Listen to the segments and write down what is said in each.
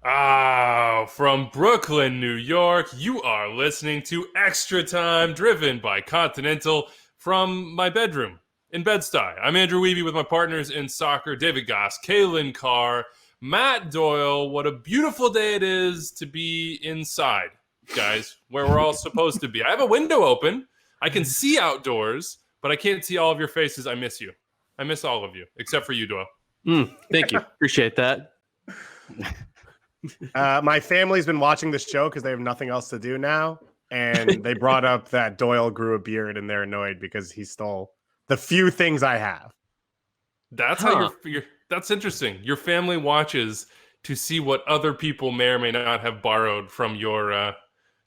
From Brooklyn, New York, you are listening to Extra Time, driven by Continental from my bedroom in Bed-Stuy. I'm Andrew Wiebe with my partners in soccer, David Goss, Kaylin Carr, Matt Doyle. What a beautiful day it is to be inside, guys, where we're all supposed to be. I have a window open. I can see outdoors, but I can't see all of your faces. I miss you. I miss all of you, except for you, Doyle. Thank you. Appreciate that. My family's been watching this show because they have nothing else to do now. And they brought up that Doyle grew a beard and they're annoyed because he stole the few things I have. That's how that's interesting. Your family watches to see what other people may or may not have borrowed from your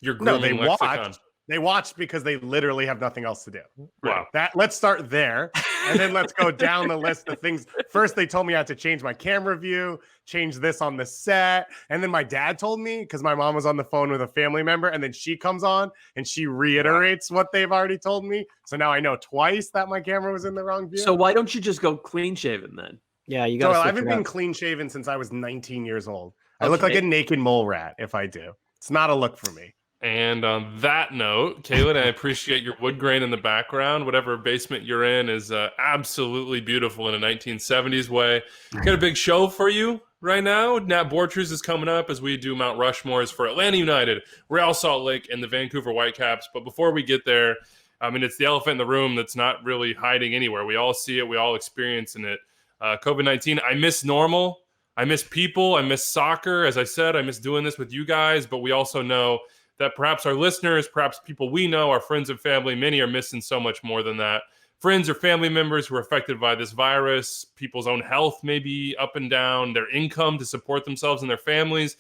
grooming lexicon. They watched because they literally have nothing else to do. Wow. Let's start there, and then let's go down the list of things. First, they told me I had to change my camera view, change this on the set, and then my dad told me, because my mom was on the phone with a family member, and then she comes on and she reiterates what they've already told me. So now I know twice that my camera was in the wrong view. So why don't you just go clean shaven then? Yeah, you got. I haven't been clean shaven since I was 19 years old. I look like a naked mole rat if I do. It's not a look for me. And on that note, Kaylin, I appreciate your wood grain in the background. Whatever basement you're in is absolutely beautiful in a 1970s way. Got a big show for you right now. Nat Borchers is coming up as we do Mount Rushmores for Atlanta United, Real Salt Lake, and the Vancouver Whitecaps. But before we get there, I mean, it's the elephant in the room that's not really hiding anywhere. We all see it. We all experiencing it. COVID-19, I miss normal. I miss people. I miss soccer. As I said, I miss doing this with you guys. But we also know that perhaps our listeners, perhaps people we know, our friends and family, many are missing so much more than that. Friends or family members who are affected by this virus, people's own health may be up and down, their income to support themselves and their families.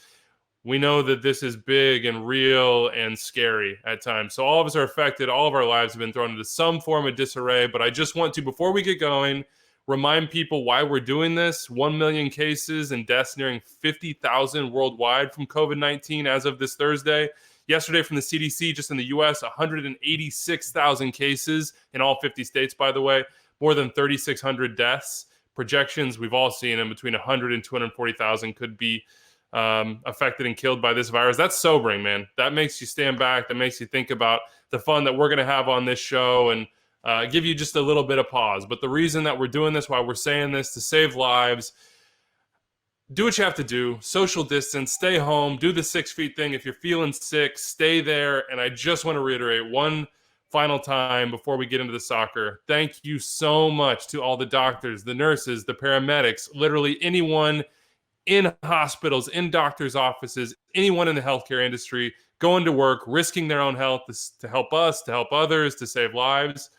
We know that this is big and real and scary at times. So all of us are affected. All of our lives have been thrown into some form of disarray. But I just want to, before we get going, remind people why we're doing this. 1 million cases and deaths nearing 50,000 worldwide from COVID-19 as of this Thursday. Yesterday from the CDC, just in the U.S., 186,000 cases in all 50 states, by the way, more than 3,600 deaths. Projections, we've all seen them, between 100 and 240,000 could be affected and killed by this virus. That's sobering, man. That makes you stand back. That makes you think about the fun that we're going to have on this show and give you just a little bit of pause. But the reason that we're doing this, why we're saying this, to save lives. Do what you have to do. Social distance, stay home, do the 6 feet thing. If you're feeling sick, stay there. And I just want to reiterate one final time before we get into the soccer. Thank you so much to all the doctors, the nurses, the paramedics, literally anyone in hospitals, in doctors' offices, anyone in the healthcare industry, going to work, risking their own health to help us, to help others, to save lives.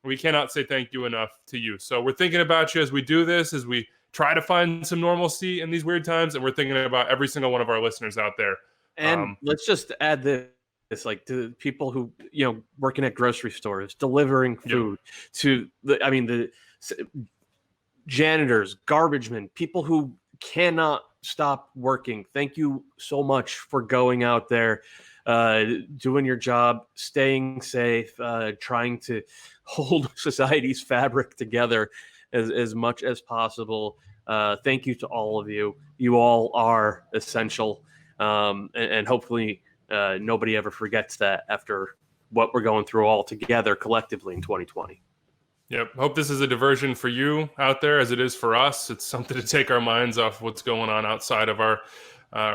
We cannot say thank you enough to you. So we're thinking about you as we do this, as we try to find some normalcy in these weird times, and we're thinking about every single one of our listeners out there. And let's just add this, like, to people who, working at grocery stores, delivering food, to the janitors, garbage men, people who cannot stop working. Thank you so much for going out there, doing your job, staying safe, trying to hold society's fabric together as much as possible. Thank you to all of you. You all are essential. And hopefully nobody ever forgets that after what we're going through all together collectively in 2020. Yep. Hope this is a diversion for you out there as it is for us. It's something to take our minds off what's going on outside of our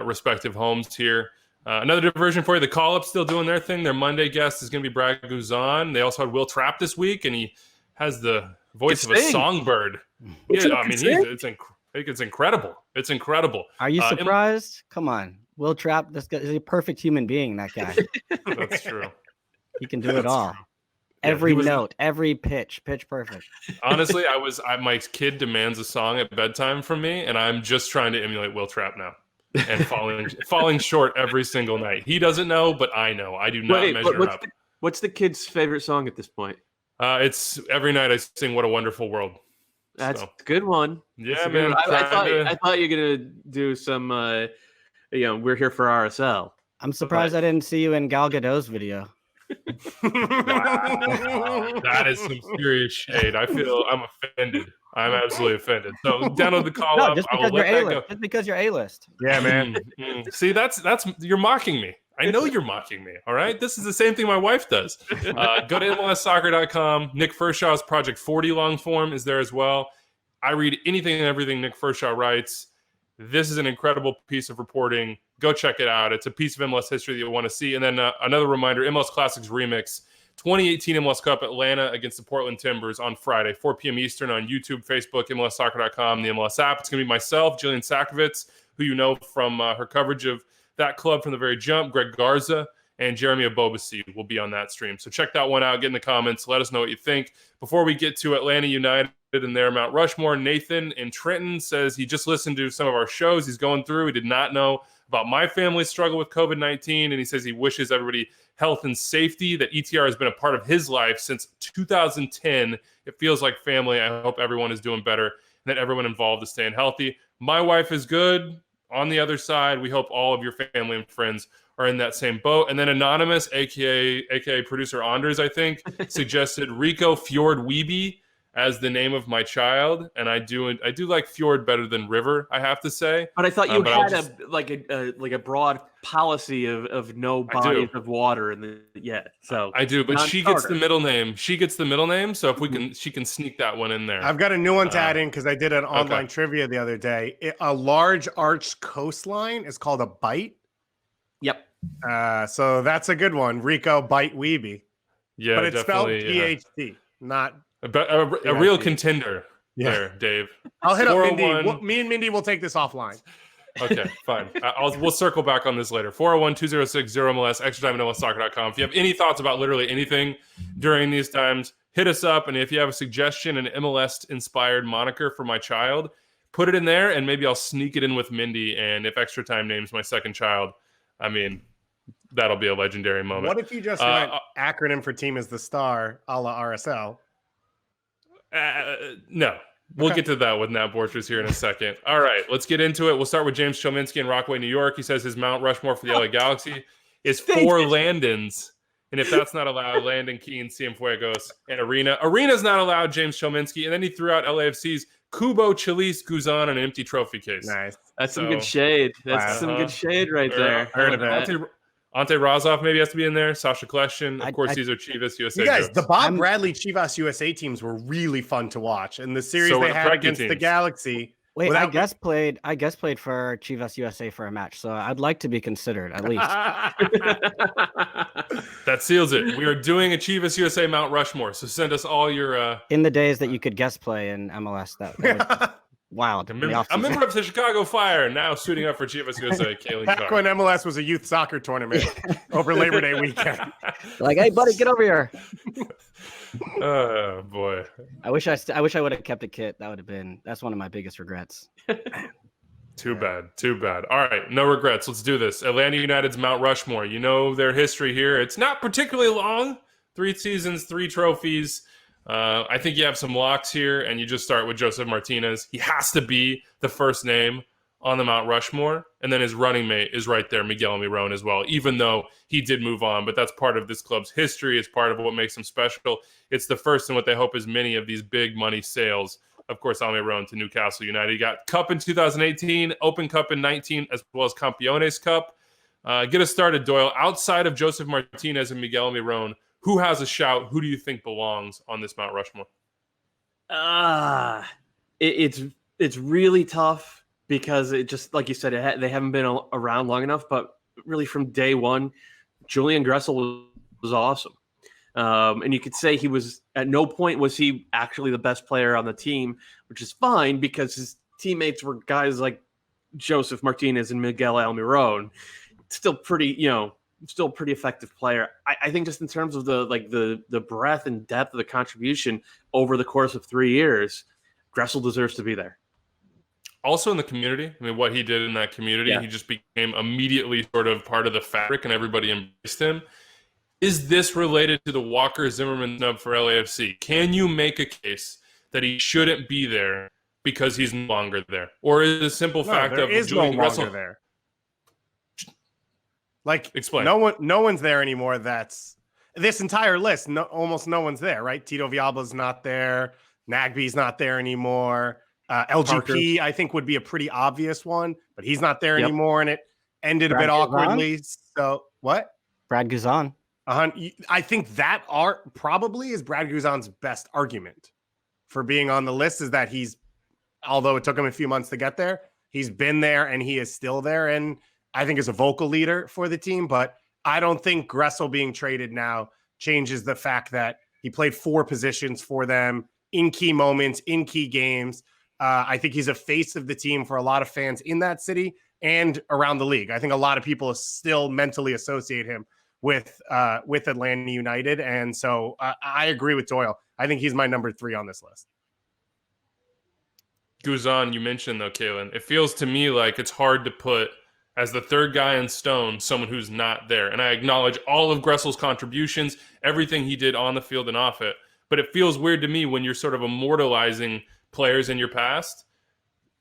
respective homes here. Another diversion for you. The Call-Up's still doing their thing. Their Monday guest is going to be Brad Guzan. They also had Will Trapp this week, and he has the voice of a songbird. Yeah, I mean, it's incredible. It's incredible. Are you surprised? Come on. Will Trapp, this guy is a perfect human being, that guy. That's true. He can do it all. True. Every note, every pitch perfect. Honestly, my kid demands a song at bedtime from me, and I'm just trying to emulate Will Trapp now. And falling short every single night. He doesn't know, but I know. I do not measure up. What's the kid's favorite song at this point? It's every night I sing "What a Wonderful World." That's a good one. Yeah, man. I thought you were gonna do some. We're here for RSL. I'm surprised I didn't see you in Gal Gadot's video. Wow, that is some serious shade. I'm offended. I'm absolutely offended. So download the call No, up. just I will because you're let that A-list. go. Just because you're A-list. Yeah, man. See, that's you're mocking me. I know you're mocking me. All right, this is the same thing my wife does. Go to MLSsoccer.com. Nick Fershaw's Project 40 long form is there as well. I read anything and everything Nick Fershaw writes. This is an incredible piece of reporting. Go check it out. It's a piece of MLS history that you'll want to see. And then another reminder: MLS Classics Remix, 2018 MLS Cup Atlanta against the Portland Timbers on Friday, 4 p.m. Eastern on YouTube, Facebook, MLSsoccer.com, the MLS app. It's going to be myself, Jillian Sakovitz, who you know from her coverage of that club from the very jump, Greg Garza, and Jeremy Abobasi will be on that stream. So check that one out. Get in the comments. Let us know what you think. Before we get to Atlanta United and their Mount Rushmore, Nathan in Trenton says he just listened to some of our shows. He's going through. He did not know about my family's struggle with COVID-19, and he says he wishes everybody health and safety, that ETR has been a part of his life since 2010. It feels like family. I hope everyone is doing better and that everyone involved is staying healthy. My wife is good. On the other side, we hope all of your family and friends are in that same boat. And then Anonymous, aka producer Anders, I think, suggested Rico Fjord Weeby as the name of my child, and I do like Fjord better than River, I have to say. But I thought you but had a broad policy of no bodies of water in the So I do, but she gets the middle name. She gets the middle name, so if we can, she can sneak that one in there. I've got a new one to add in because I did an online trivia the other day. A large arched coastline is called a bight. Yep. So that's a good one. Rico Bite Weeby. Yeah, but it's spelled PHT, not a real contender there, Dave. I'll hit up Mindy. Me and Mindy will take this offline. Okay, fine. We'll circle back on this later. 401-206-0MLS, extratime@MLSsoccer.com. If you have any thoughts about literally anything during these times, hit us up. And if you have a suggestion, an MLS-inspired moniker for my child, put it in there, and maybe I'll sneak it in with Mindy. And if Extra Time names my second child, I mean, that'll be a legendary moment. What if you just went acronym for team is the star, a la RSL? No. We'll get to that with Nat Borchers here in a second. All right, let's get into it. We'll start with James Chominski in Rockaway, New York. He says his Mount Rushmore for the LA Galaxy is 4 Landons. And if that's not allowed, Landon, Keane, Cienfuegos, and Arena. Arena's not allowed, James Chominski. And then he threw out LAFC's Kubo, Chalice, Guzan, and an empty trophy case. Nice. That's some good shade. That's some good shade right there. Heard of it. Ante Razov maybe has to be in there. Sasha Kleshin. Of course, these are Chivas USA. You guys, jokes. the Bob Bradley Chivas USA teams were really fun to watch. And the series they had against the Galaxy. Wait, I guess played for Chivas USA for a match, so I'd like to be considered at least. That seals it. We are doing a Chivas USA Mount Rushmore, so send us all your in the days that you could guest play in MLS. That was wild. A member of the Chicago Fire, now suiting up for Chivas USA. Back when MLS was a youth soccer tournament over Labor Day weekend. Like, hey, buddy, get over here. Oh boy! I wish I would have kept a kit. That's one of my biggest regrets. Too bad. All right, no regrets. Let's do this. Atlanta United's Mount Rushmore. You know their history here. It's not particularly long. 3 seasons, 3 trophies. I think you have some locks here, and you just start with Josef Martinez. He has to be the first name on the Mount Rushmore, and then his running mate is right there, Miguel Almirón as well, even though he did move on. But that's part of this club's history. It's part of what makes them special. It's the first in what they hope is many of these big money sales. Of course, Almirón to Newcastle United. He got Cup in 2018, Open Cup in 19, as well as Campeones Cup. Get us started, Doyle. Outside of Josef Martinez and Miguel Almirón, who has a shout? Who do you think belongs on this Mount Rushmore? It's really tough because it just, like you said, they haven't been around long enough. But really, from day one, Julian Gressel was awesome, and you could say he was at no point was he actually the best player on the team, which is fine because his teammates were guys like Josef Martinez and Miguel Almirón. Still pretty effective player. I think just in terms of the breadth and depth of the contribution over the course of 3 years, Gressel deserves to be there. Also in the community, I mean, what he did in that community, he just became immediately sort of part of the fabric and everybody embraced him. Is this related to the Walker Zimmerman snub for LAFC? Can you make a case that he shouldn't be there because he's no longer there? Or is it a simple fact of Julian Gressel there? Like, explain. No one's there anymore. That's this entire list. Almost no one's there, right? Tito Villalba's not there. Nagby's not there anymore. LGP, I think, would be a pretty obvious one, but he's not there anymore, and it ended a bit awkwardly. So what? Brad Guzan. I think that probably is Brad Guzan's best argument for being on the list, is that although it took him a few months to get there, he's been there and he is still there, and I think is a vocal leader for the team. But I don't think Gressel being traded now changes the fact that he played 4 positions for them in key moments, in key games. I think he's a face of the team for a lot of fans in that city and around the league. I think a lot of people still mentally associate him with Atlanta United. And so I agree with Doyle. I think he's my number 3 on this list. Guzan, you mentioned though, Kalen, it feels to me like it's hard to put as the third guy in stone someone who's not there. And I acknowledge all of Gressel's contributions, everything he did on the field and off it. But it feels weird to me when you're sort of immortalizing players in your past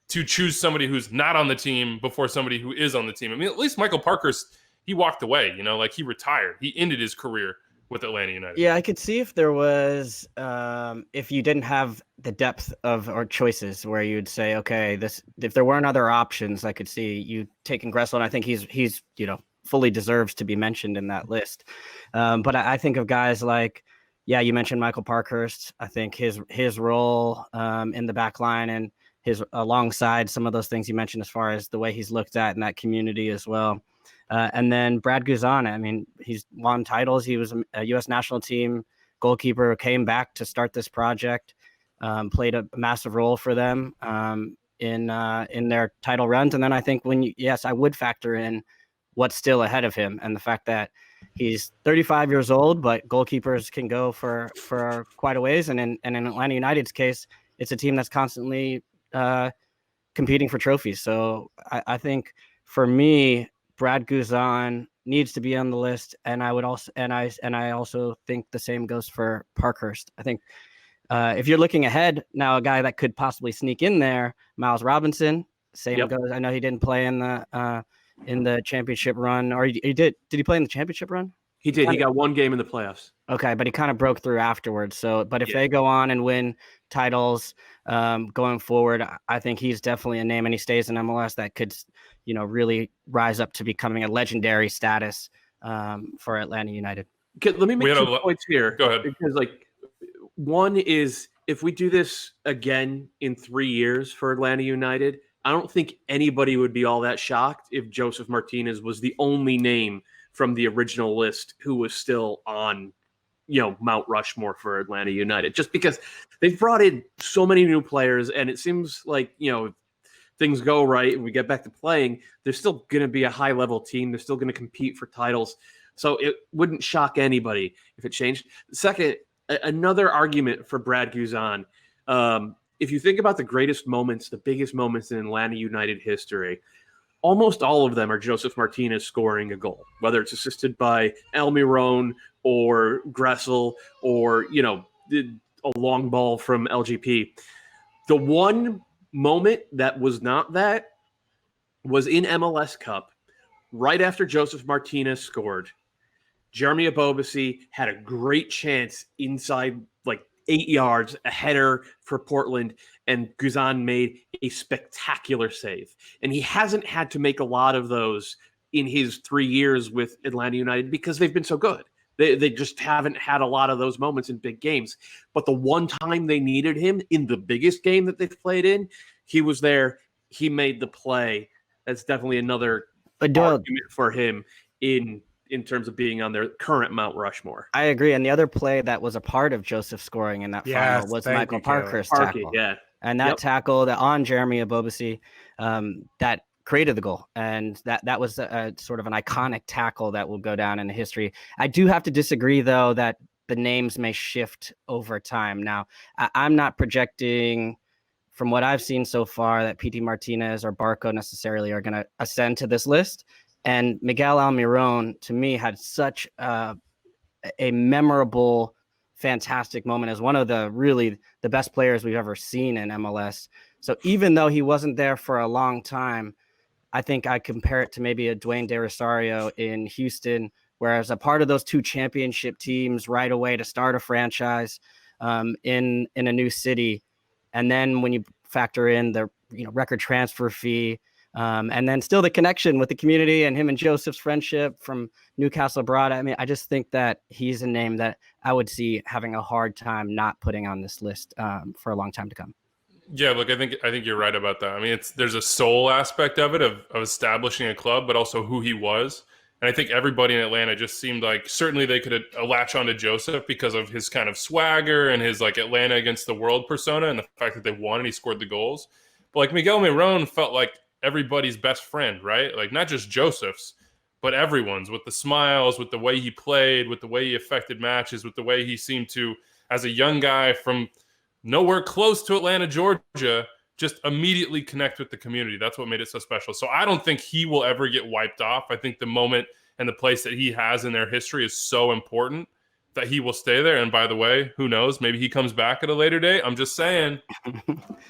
to choose somebody who's not on the team before somebody who is on the team. I mean, at least Michael Parkhurst, he walked away, like he retired. He ended his career with Atlanta United. Yeah, I could see if there was, if you didn't have the depth or choices where you'd say, okay, if there weren't other options, I could see you taking Gressel, and I think he's fully deserves to be mentioned in that list. But I think of guys like, you mentioned Michael Parkhurst. I think his role in the back line and his alongside some of those things you mentioned as far as the way he's looked at in that community as well. And then Brad Guzan, I mean, he's won titles. He was a U.S. national team goalkeeper, came back to start this project, played a massive role for them in their title runs. And then I think I would factor in what's still ahead of him and the fact that he's 35 years old, but goalkeepers can go for quite a ways. And in Atlanta United's case, it's a team that's constantly competing for trophies. So I think for me, Brad Guzan needs to be on the list, and I also think the same goes for Parkhurst. I think if you're looking ahead now, a guy that could possibly sneak in there, Miles Robinson. Same goes. I know he didn't play in the championship run, or he did. Did he play in the championship run? He did. He got 1 game in the playoffs. Okay, but he kind of broke through afterwards. So, but if they go on and win titles going forward, I think he's definitely a name, and he stays in MLS that could, really rise up to becoming a legendary status for Atlanta United. Okay, let me make 2 points here. Go ahead. Because, one is if we do this again in 3 years for Atlanta United, I don't think anybody would be all that shocked if Josef Martinez was the only name from the original list who was still on, Mount Rushmore for Atlanta United, just because they've brought in so many new players, and it seems like, if things go right and we get back to playing, there's still going to be a high level team. They're still going to compete for titles. So it wouldn't shock anybody if it changed. Second, another argument for Brad Guzan. If you think about the greatest moments, the biggest moments in Atlanta United history, almost all of them are Josef Martinez scoring a goal, whether it's assisted by Almirón or Gressel or, a long ball from LGP. The one moment that was not that was in MLS Cup right after Josef Martinez scored. Jeremy Abobasi had a great chance inside 8 yards, a header for Portland, and Guzan made a spectacular save. And he hasn't had to make a lot of those in his 3 years with Atlanta United because they've been so good. They just haven't had a lot of those moments in big games. But the one time they needed him in the biggest game that they've played in, he was there. He made the play. That's definitely another argument for him in terms of being on their current Mount Rushmore. I agree. And the other play that was a part of Joseph scoring in that final was Michael Parkhurst's tackle. Yeah. And that tackle on Jeremy Abobasi, that created the goal. And that was a sort of an iconic tackle that will go down in history. I do have to disagree, though, that the names may shift over time. Now, I'm not projecting, from what I've seen so far, that PT Martinez or Barco necessarily are going to ascend to this list. And Miguel Almirón, to me, had such a memorable, fantastic moment as one of the best players we've ever seen in MLS. So even though he wasn't there for a long time, I think I compare it to maybe a Dwayne De Rosario in Houston, whereas a part of those 2 championship teams right away to start a franchise, in a new city. And then when you factor in the record transfer fee, and then still the connection with the community and him and Joseph's friendship from Newcastle abroad. I mean, I just think that he's a name that I would see having a hard time not putting on this list for a long time to come. Yeah, look, I think you're right about that. I mean, there's a soul aspect of it of establishing a club, but also who he was. And I think everybody in Atlanta just seemed like certainly they could latch on to Josef because of his kind of swagger and his like Atlanta against the world persona and the fact that they won and he scored the goals. But like Miguel Almirón felt like everybody's best friend, right? Like not just Josef's, but everyone's, with the smiles, with the way he played, with the way he affected matches, with the way he seemed to, as a young guy from nowhere close to Atlanta, Georgia, just immediately connect with the community. That's what made it so special. So I don't think he will ever get wiped off. I think the moment and the place that he has in their history is so important that he will stay there. And by the way, who knows? Maybe he comes back at a later date. I'm just saying,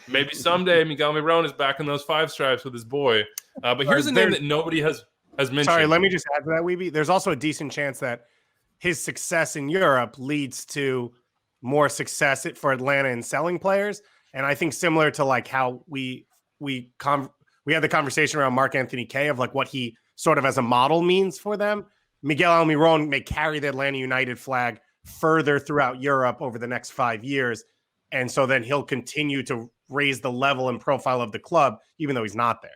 maybe someday Miguel Almirón is back in those five stripes with his boy. But here's a name that nobody has mentioned. Sorry, let me just add to that, Weeby. There's also a decent chance that his success in Europe leads to more success for Atlanta in selling players. And I think similar to like how we had the conversation around Mark Anthony Kaye of like what he sort of as a model means for them. Miguel Almirón may carry the Atlanta United flag further throughout Europe over the next 5 years. And so then he'll continue to raise the level and profile of the club, even though he's not there.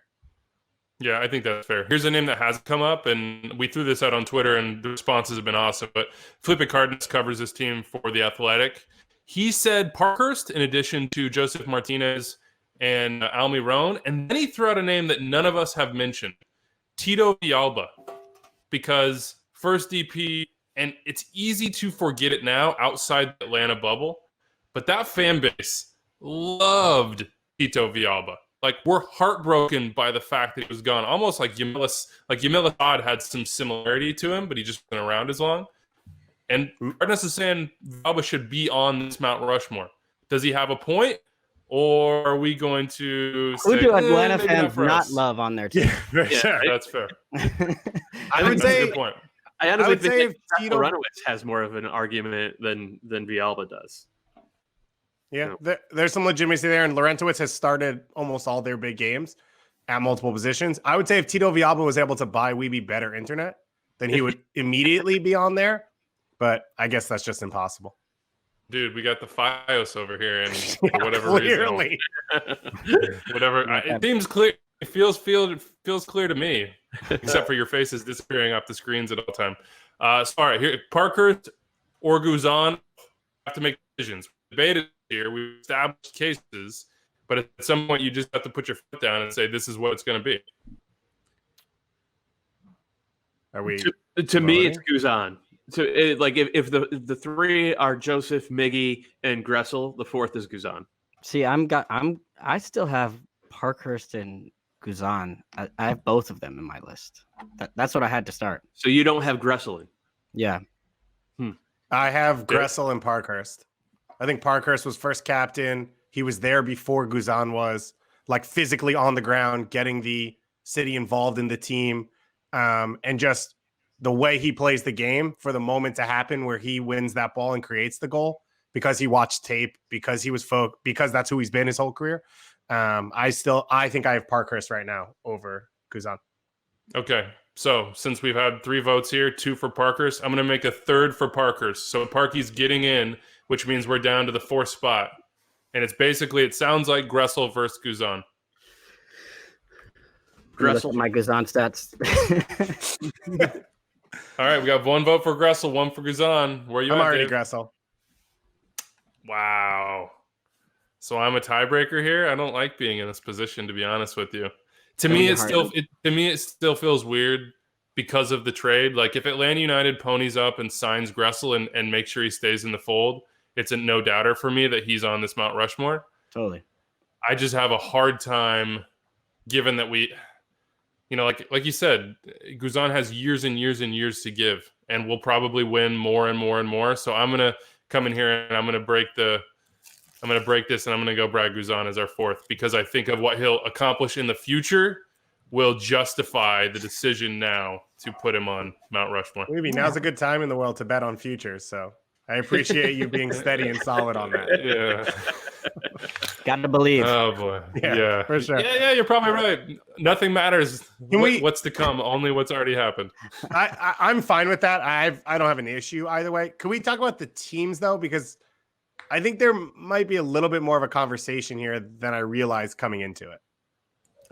Yeah, I think that's fair. Here's a name that has come up, and we threw this out on Twitter, and the responses have been awesome. But Felipe Cardenas covers this team for The Athletic. He said Parkhurst in addition to Josef Martinez and Almirón. And then he threw out a name that none of us have mentioned, Tito Villalba, because first DP, and it's easy to forget it now outside the Atlanta bubble, but that fan base loved Tito Villalba. Like, we're heartbroken by the fact that he was gone. Almost like Yamil Assad had some similarity to him, but he just wasn't around as long. And Cardenas is saying Villalba should be on this Mount Rushmore. Does he have a point? Or are we going to Who say, do Atlanta maybe fans for not us? love on their team? Sure. That's fair. I would That's say a good point. I honestly would say think if Tito- Runowitz has more of an argument than Villalba does. Yeah, there's some legitimacy there, and Laurentowicz has started almost all their big games at multiple positions. I would say if Tito Villalba was able to buy Weeby better internet, then he would immediately be on there, but I guess that's just impossible. Dude, we got the Fios over here, and for Yeah, whatever clearly. reason, it seems clear. It feels clear to me, except for your faces disappearing off the screens at all time. So, all right, here, Parkhurst or Guzan have to make decisions. We debated here, we established cases, but at some point you just have to put your foot down and say this is what it's going to be. Are we? To me, it's Guzan. So, if the three are Josef, Miggy, and Gressel, the fourth is Guzan. See, I still have Parkhurst and Guzan. I have both of them in my list. That's what I had to start. So you don't have Gressel in. Yeah. I have Gressel and Parkhurst. I think Parkhurst was first captain. He was there before Guzan was, like physically on the ground, getting the city involved in the team, and just the way he plays the game for the moment to happen where he wins that ball and creates the goal because he watched tape, because he was because that's who he's been his whole career. I think I have Parkhurst right now over Guzan. Okay, so since we've had 3 votes here, 2 for Parkhurst, I'm going to make a third for Parkhurst. So Parky's getting in, which means we're down to the 4th spot. And it sounds like Gressel versus Guzan. Gressel, my Guzan stats. All right, we got 1 vote for Gressel, 1 for Guzan. Where are you I'm at, already Dave? Gressel. Wow. So I'm a tiebreaker here. I don't like being in this position, to be honest with you. To me, it still feels weird because of the trade. Like if Atlanta United ponies up and signs Gressel and make sure he stays in the fold, it's a no doubter for me that he's on this Mount Rushmore. Totally. I just have a hard time, given that we, like you said, Guzan has years and years and years to give, and we'll probably win more and more and more. So I'm gonna come in here and I'm gonna break this, and I'm gonna go Brad Guzan as our 4th because I think of what he'll accomplish in the future will justify the decision now to put him on Mount Rushmore. Maybe now's a good time in the world to bet on futures. So I appreciate you being steady and solid on that. Yeah. Gotta believe. Oh boy. Yeah. for sure. Yeah, you're probably right. Nothing matters. Can What's to come? Only what's already happened. I'm fine with that. I don't have an issue either way. Can we talk about the teams though? Because I think there might be a little bit more of a conversation here than I realized coming into it.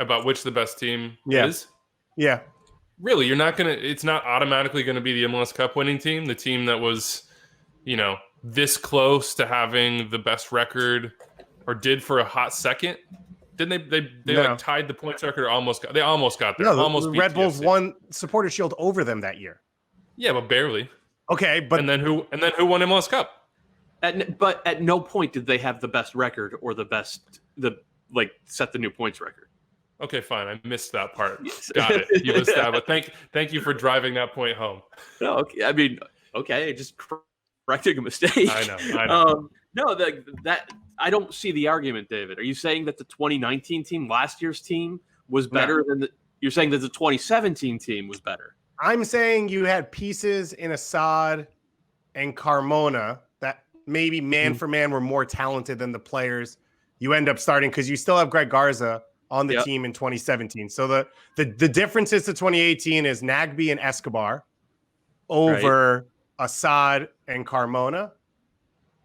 About which the best team Yeah. is? Yeah. Really, it's not automatically gonna be the MLS Cup winning team, the team that was, this close to having the best record, or did for a hot second. Didn't they No. tied the points record, or almost got there? No, Almost the beat Red Bulls TFC. won Supporter Shield over them that year. Yeah, but barely. Okay, but And then who won MLS Cup? But at no point did they have the best record or set the new points record. Okay, fine. I missed that part. Yes. Got it. You missed that. But thank you for driving that point home. No, okay. I mean, okay, just correcting a mistake. I know. No, that I don't see the argument, David. Are you saying that the 2019 team, last year's team, was better than you're saying that the 2017 team was better? I'm saying you had pieces in Assad and Carmona that maybe man for man were more talented than the players you end up starting, because you still have Greg Garza on the team in 2017. So the differences to 2018 is Nagbe and Escobar over Assad and Carmona.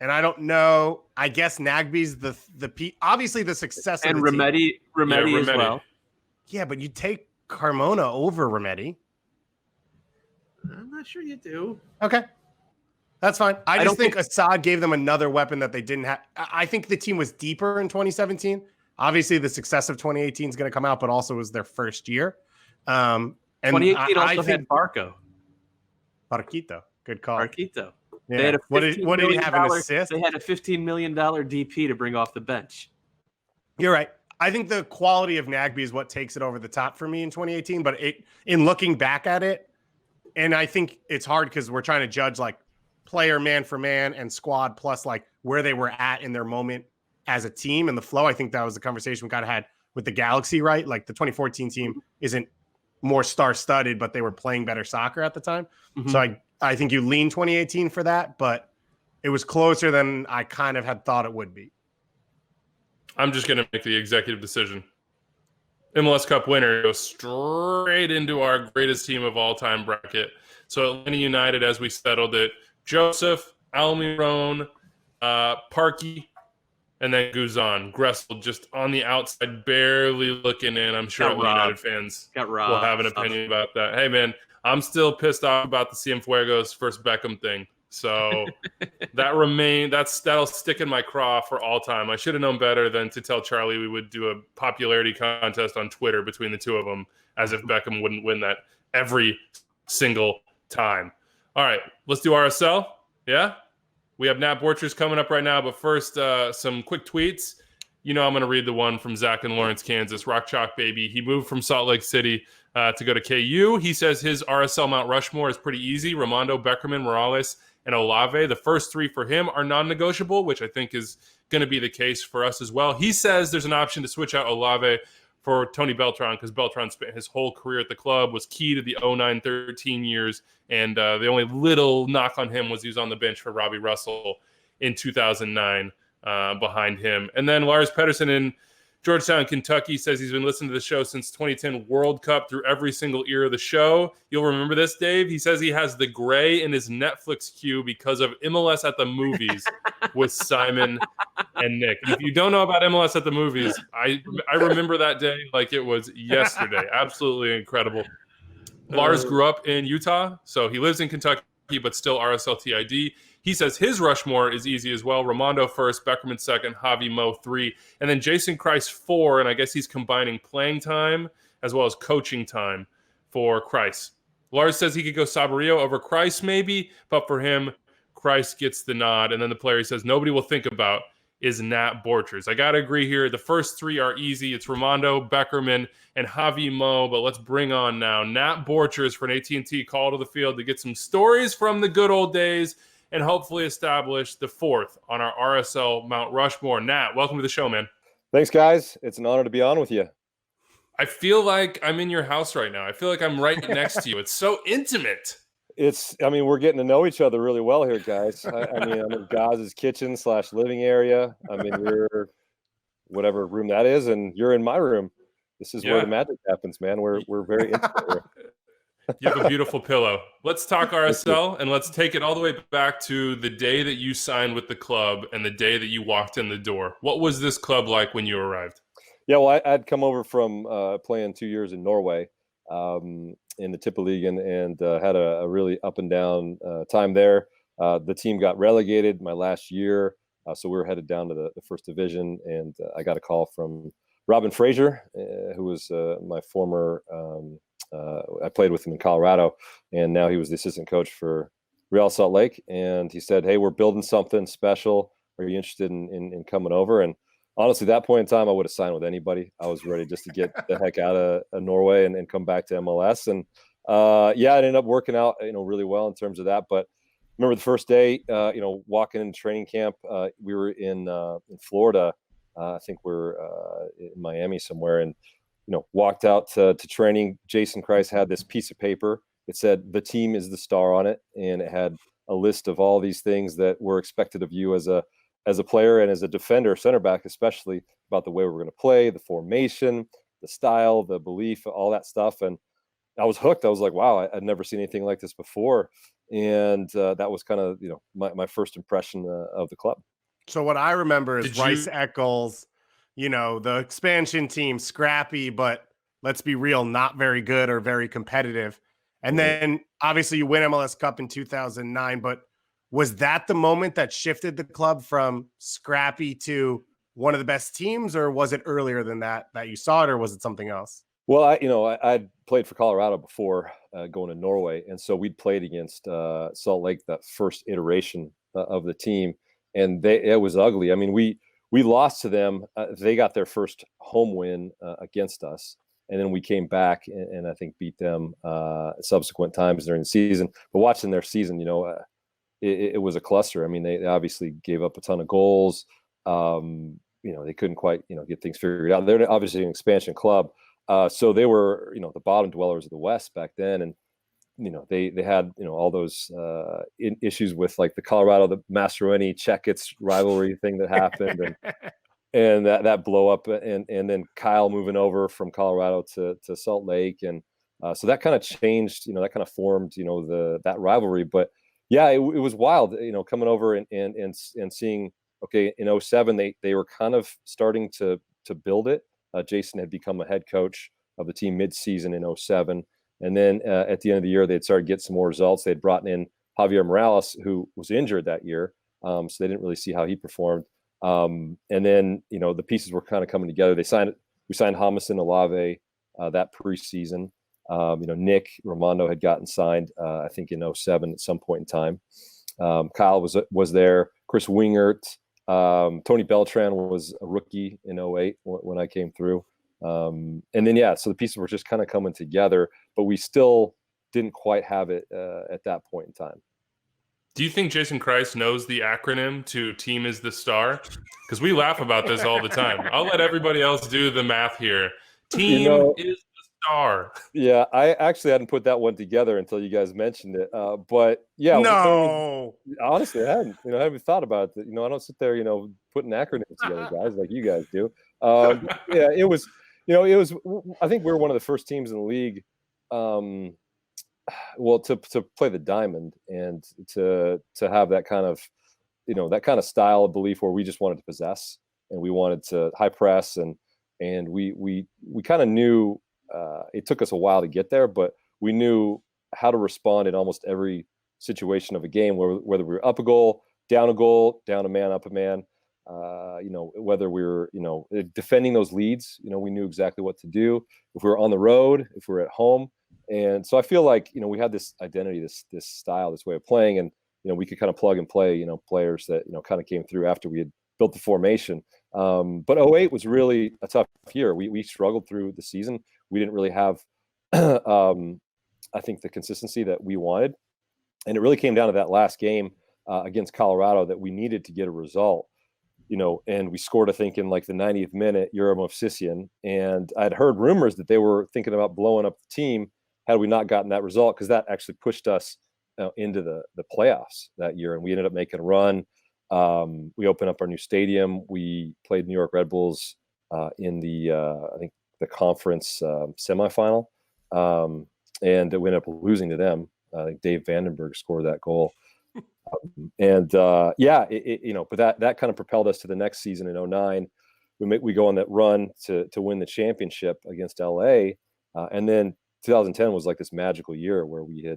And I don't know. I guess Nagbe's obviously the success and of the team. Remedi as well. Yeah, but you take Carmona over Remedi. I'm not sure you do. Okay. That's fine. I don't think Assad gave them another weapon that they didn't have. I think the team was deeper in 2017. Obviously, the success of 2018 is going to come out, but also was their first year. And 2018 also had Barco. Barquito. Good call. Barquito. Yeah. They had a What did he have, an assist? They had a $15 million DP to bring off the bench. You're right. I think the quality of Nagbe is what takes it over the top for me in 2018. But in looking back at it, and I think it's hard because we're trying to judge like player man for man and squad plus like where they were at in their moment as a team and the flow. I think that was the conversation we kind of had with the Galaxy, right? Like the 2014 team isn't more star-studded, but they were playing better soccer at the time. Mm-hmm. So I think you lean 2018 for that, but it was closer than I kind of had thought it would be. I'm just going to make the executive decision. MLS Cup winner goes straight into our greatest team of all time bracket. So Atlanta United, as we settled it, Josef, Almirón, Parky, and then Guzan. Gressel just on the outside, barely looking in. I'm sure Atlanta United fans will have an opinion about that. Hey, man, I'm still pissed off about the Cienfuegos first Beckham thing. So that'll stick in my craw for all time. I should have known better than to tell Charlie we would do a popularity contest on Twitter between the two of them, as if Beckham wouldn't win that every single time. All right, let's do RSL. Yeah? We have Nat Borchers coming up right now, but first, some quick tweets. I'm going to read the one from Zach in Lawrence, Kansas. Rock Chalk, baby. He moved from Salt Lake City to go to KU. He says his RSL Mount Rushmore is pretty easy. Rimando, Beckerman, Morales, and Olave. The first three for him are non-negotiable, which I think is going to be the case for us as well. He says there's an option to switch out Olave for Tony Beltran, because Beltran spent his whole career at the club, was key to the 09-13 years, and the only little knock on him was he was on the bench for Robbie Russell in 2009 behind him. And then Lars Pedersen in Georgetown, Kentucky, says he's been listening to the show since 2010 World Cup through every single era of the show. You'll remember this, Dave. He says he has the gray in his Netflix queue because of MLS at the movies with Simon and Nick. If you don't know about MLS at the movies, I remember that day like it was yesterday. Absolutely incredible. Lars grew up in Utah, so he lives in Kentucky, but still RSL TID. He says his Rushmore is easy as well. Rimando first, Beckerman second, Javi Mo 3, and then Jason Kreis 4, and I guess he's combining playing time as well as coaching time for Kreis. Lars says he could go Sabarillo over Kreis maybe, but for him, Kreis gets the nod. And then the player he says nobody will think about is Nat Borchers. I got to agree here. The first three are easy. It's Rimando, Beckerman, and Javi Mo, but let's bring on now Nat Borchers for an AT&T call to the field to get some stories from the good old days and hopefully establish the fourth on our RSL Mount Rushmore. Nat, welcome to the show, man. Thanks, guys. It's an honor to be on with you. I feel like I'm in your house right now. I feel like I'm right next to you. It's so intimate. I mean, we're getting to know each other really well here, guys. I mean, I'm in Gaz's kitchen / living area. I mean, you're whatever room that is, and you're in my room. This is where the magic happens, man. We're very intimate here. You have a beautiful pillow. Let's talk RSL, and let's take it all the way back to the day that you signed with the club and the day that you walked in the door. What was this club like when you arrived? Yeah, well, I'd come over from playing 2 years in Norway in the Tippa League and had a really up and down time there. The team got relegated my last year, so we were headed down to the first division, and I got a call from Robin Fraser, who was my former I played with him in Colorado, and now he was the assistant coach for Real Salt Lake. And he said, "Hey, we're building something special. Are you interested in coming over?" And honestly, at that point in time, I would have signed with anybody. I was ready just to get the heck out of Norway and come back to MLS. And yeah, it ended up working out, really well in terms of that. But remember the first day, walking into training camp, we were in Florida. I think we're in Miami somewhere, and walked out to training. Jason Kreis had this piece of paper. It said the team is the star on it, and it had a list of all these things that were expected of you as a player and as a defender, center back especially, about the way we're going to play, the formation, the style, the belief, all that stuff. And I was hooked. I was like, wow, I'd never seen anything like this before. And that was kind of my first impression of the club. So what I remember is Rice Eccles, the expansion team, scrappy, but let's be real, not very good or very competitive. And then obviously you win MLS Cup in 2009, but was that the moment that shifted the club from scrappy to one of the best teams, or was it earlier than that you saw it, or was it something else? Well, I'd played for Colorado before going to Norway, and so we'd played against Salt Lake, that first iteration of the team, and it was ugly. I mean, we lost to them. They got their first home win against us, and then we came back and I think beat them subsequent times during the season. But watching their season, it was a cluster. I mean, they obviously gave up a ton of goals. They couldn't quite get things figured out. They're obviously an expansion club, so they were the bottom dwellers of the West back then, and they had all those issues with like the Colorado, the Mastroeni Checkets rivalry thing that happened, and that blow up, and then Kyle moving over from Colorado to Salt Lake, and so that kind of changed, that kind of formed that rivalry. But yeah, it was wild, coming over and seeing, okay, in 2007 they were kind of starting to build it. Jason had become a head coach of the team mid-season in 2007. And then at the end of the year, they'd started to get some more results. They'd brought in Javier Morales, who was injured that year. So they didn't really see how he performed. And then, the pieces were kind of coming together. We signed Jamison Olave that preseason. Nick Rimando had gotten signed, I think in 2007 at some point in time. Kyle was there. Chris Wingert. Tony Beltran was a rookie in 2008 when I came through. And then, so the pieces were just kind of coming together, but we still didn't quite have it at that point in time. Do you think Jason Kreis knows the acronym to Team is the Star? Because we laugh about this all the time. I'll let everybody else do the math here. Team is the Star. Yeah, I actually hadn't put that one together until you guys mentioned it. But yeah, no, honestly, I hadn't. I haven't thought about it. I don't sit there, putting acronyms together, guys, like you guys do. Yeah, it was. I think we were one of the first teams in the league, to play the diamond and to have that kind of, that kind of style of belief where we just wanted to possess and we wanted to high press and we kind of knew. It took us a while to get there, but we knew how to respond in almost every situation of a game, whether we were up a goal, down a man, up a man. Whether we were, defending those leads, we knew exactly what to do. If we were on the road, if we were at home. And so I feel like, we had this identity, this style, this way of playing, and, we could kind of plug and play, players that, kind of came through after we had built the formation. But 2008 was really a tough year. We struggled through the season. We didn't really have, I think, the consistency that we wanted. And it really came down to that last game against Colorado that we needed to get a result. And we scored, I think, in like the 90th minute, Yura Movsisyan. And I'd heard rumors that they were thinking about blowing up the team had we not gotten that result, because that actually pushed us into the playoffs that year, and we ended up making a run. We opened up our new stadium. We played New York Red Bulls in the I think the conference semifinal, and we ended up losing to them. I think Dave Vandenberg scored that goal. And but that kind of propelled us to the next season in 2009. We go on that run to win the championship against LA, and then 2010 was like this magical year where we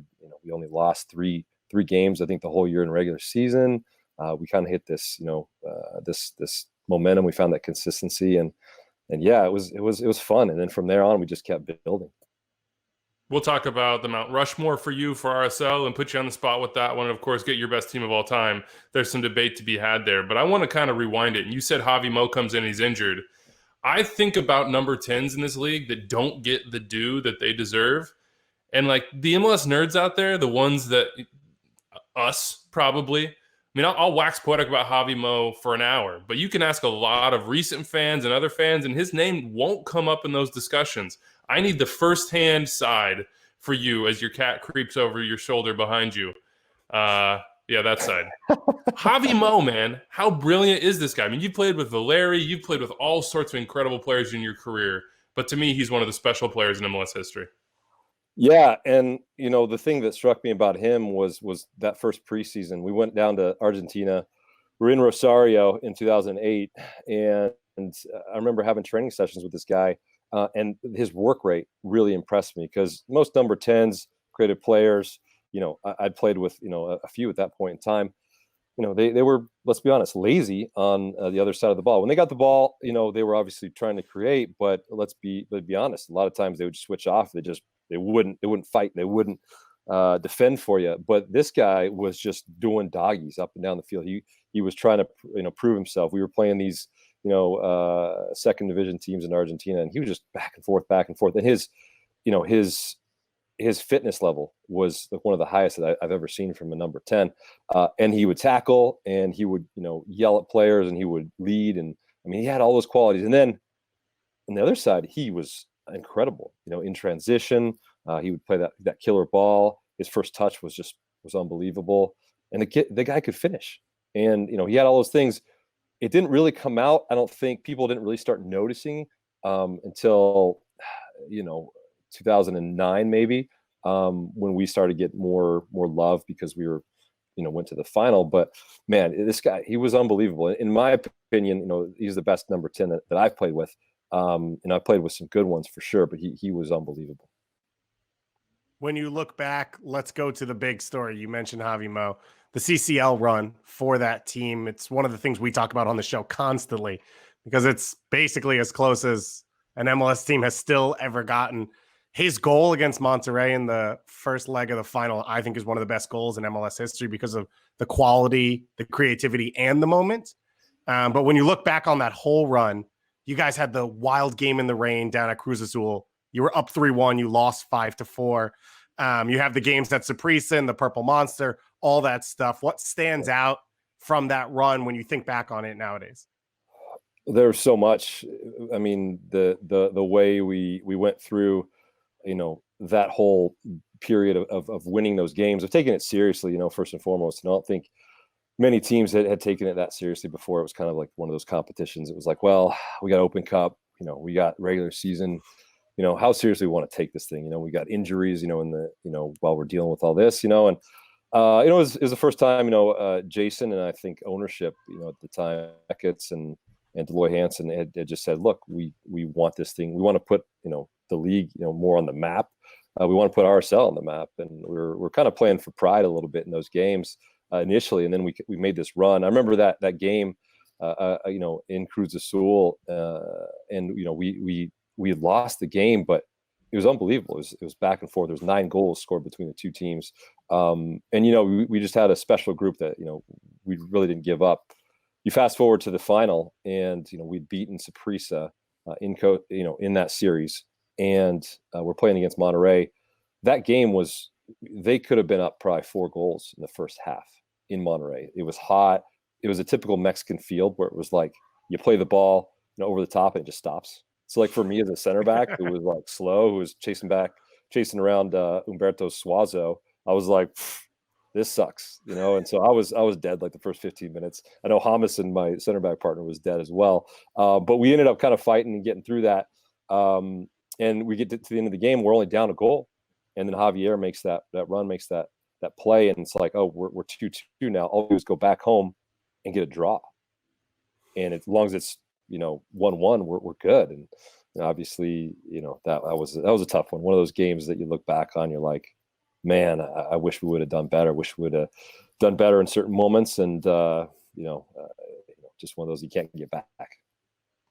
only lost three games, I think, the whole year in regular season. We kind of hit this this momentum. We found that consistency, and yeah, it was fun. And then from there on, we just kept building. We'll talk about the Mount Rushmore for you for RSL and put you on the spot with that one. And of course, get your best team of all time. There's some debate to be had there, but I want to kind of rewind it. And you said Javi Mo comes in and he's injured. I think about number 10s in this league that don't get the due that they deserve. And like the MLS nerds out there, the ones that us probably, I mean, I'll wax poetic about Javi Mo for an hour, but you can ask a lot of recent fans and other fans, and his name won't come up in those discussions. I need the firsthand side for you as your cat creeps over your shoulder behind you. Yeah, that side. Javi Mo, man, how brilliant is this guy? I mean, you've played with Valeri, you've played with all sorts of incredible players in your career, but to me, he's one of the special players in MLS history. Yeah, and the thing that struck me about him was that first preseason. We went down to Argentina. We're in Rosario in 2008, and I remember having training sessions with this guy, and his work rate really impressed me because most number 10s, creative players, I'd played with a few at that point in time. They were, let's be honest, lazy on the other side of the ball. When they got the ball, they were obviously trying to create, but let's be honest. A lot of times they would just switch off. They wouldn't fight. They wouldn't defend for you. But this guy was just doing doggies up and down the field. He was trying to prove himself. We were playing these second division teams in Argentina, and he was just back and forth. And his fitness level was like one of the highest that I've ever seen from a number 10. And he would tackle, and he would yell at players, and he would lead. And I mean, he had all those qualities. And then on the other side, he was incredible. In transition, he would play that killer ball. His first touch was unbelievable, and the guy could finish. And he had all those things. It didn't really come out. I don't think people didn't really start noticing until 2009 maybe, when we started to get more love because we were went to the final. But man, this guy, he was unbelievable. In my opinion, he's the best number 10 that I've played with. And I played with some good ones for sure, but he was unbelievable. When you look back, let's go to the big story. You mentioned Javi Mo, the CCL run for that team. It's one of the things we talk about on the show constantly because it's basically as close as an MLS team has still ever gotten. His goal against Monterrey in the first leg of the final, I think, is one of the best goals in MLS history because of the quality, the creativity, and the moment. But when you look back on that whole run, you guys had the wild game in the rain down at Cruz Azul. You were up 3-1. You lost 5-4. You have the games at Saprissa and the Purple Monster, all that stuff. What stands out from that run when you think back on it nowadays? There's so much. I mean, the way we went through, that whole period of winning those games, of taking it seriously, first and foremost. And I don't think many teams had taken it that seriously before. It was kind of like one of those competitions. It was like, well, we got Open Cup, we got regular season, how seriously we want to take this thing. We got injuries, in the, while we're dealing with all this, and it was the first time, Jason and I think ownership, at the time, Beckett's and Deloy Hansen had just said, look, we want this thing. We want to put, the league, more on the map. We want to put RSL on the map. And we're kind of playing for pride a little bit in those games initially. And then we made this run. I remember that game, in Cruz Azul, and, we had lost the game, but it was unbelievable. It was back and forth. There was 9 goals scored between the two teams. And, we just had a special group that, we really didn't give up. You fast forward to the final, and we'd beaten Saprissa in that series, and we're playing against Monterrey. That game they could have been up probably 4 goals in the first half in Monterrey. It was hot. It was a typical Mexican field where it was like you play the ball over the top and it just stops. So like for me as a center back who was like slow, who was chasing around Humberto Suazo, I was like, this sucks, And so I was dead like the first 15 minutes. I know Jamison, my center back partner, was dead as well. But we ended up kind of fighting and getting through that. And we get to the end of the game, we're only down a goal. And then Javier makes that run, makes that play. And it's like, oh, we're 2-2 now. All we do is go back home and get a draw. And as long as it's, 1-1, we're good. And obviously, that was a tough one. One of those games that you look back on, you're like, man, I wish we would have done better. Wish we would have done better in certain moments. And, just one of those you can't get back.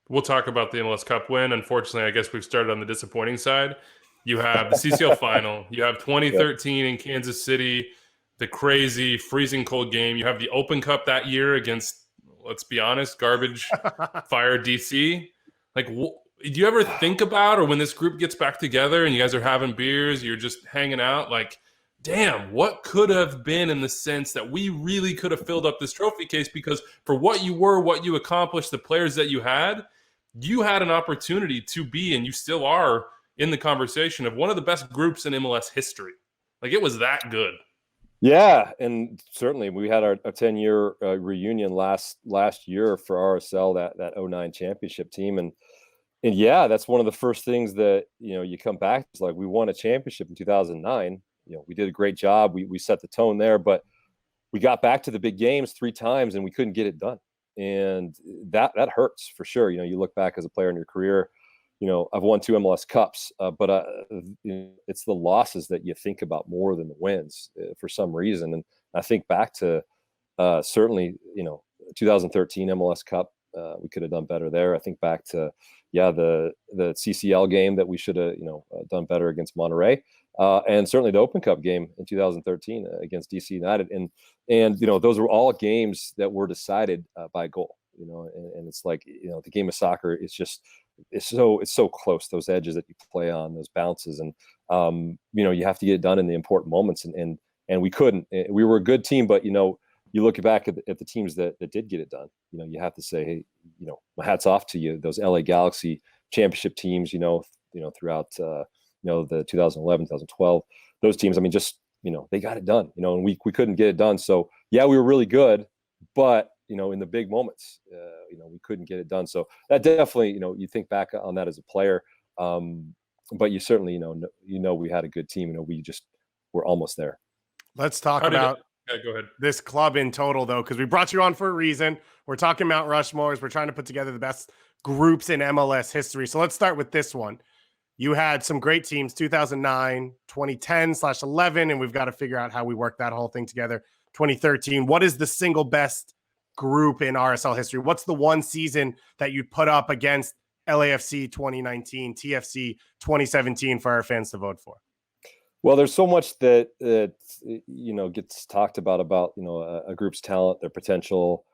We'll talk about the MLS Cup win. Unfortunately, I guess we've started on the disappointing side. You have the CCL final. You have 2013 in Kansas City, the crazy freezing cold game. You have the Open Cup that year against, let's be honest, garbage Fire DC. Like, do you ever think about, or when this group gets back together and you guys are having beers, you're just hanging out, like, damn, what could have been, in the sense that we really could have filled up this trophy case? Because for what you were, what you accomplished, the players that you had an opportunity to be, and you still are, in the conversation of one of the best groups in MLS history. Like, it was that good. Yeah, and certainly we had our 10-year reunion last year for RSL, that 09 championship team, and yeah, that's one of the first things that you come back. It's like, we won a championship in 2009. We did a great job. We set the tone there, but we got back to the big games 3 times and we couldn't get it done, and that hurts for sure. You look back as a player in your career. I've won 2 MLS Cups, but it's the losses that you think about more than the wins for some reason. And I think back to certainly, 2013 MLS Cup, we could have done better there. I think back to, the CCL game that we should have, done better against Monterrey, and certainly the Open Cup game in 2013 against DC United. And those were all games that were decided by goal. And it's like, the game of soccer is just, it's so close, those edges that you play on, those bounces, and you have to get it done in the important moments, and we couldn't. We were a good team, but you look back at the teams that did get it done. You have to say, hey, my hat's off to you. Those LA Galaxy championship teams, throughout the 2011, 2012, those teams. I mean, just they got it done. And we couldn't get it done. So yeah, we were really good, but in the big moments, we couldn't get it done. So that definitely, you think back on that as a player, but you certainly, we had a good team. We just were almost there. Let's talk about go ahead. This club in total, though, because we brought you on for a reason. We're talking Mount Rushmores. We're trying to put together the best groups in MLS history. So let's start with this one. You had some great teams, 2009, 2010/11, and we've got to figure out how we work that whole thing together. 2013. What is the single best group in RSL history? What's the one season that you put up against LAFC 2019, TFC 2017 for our fans to vote for? Well, there's so much that gets talked about a group's talent, their potential,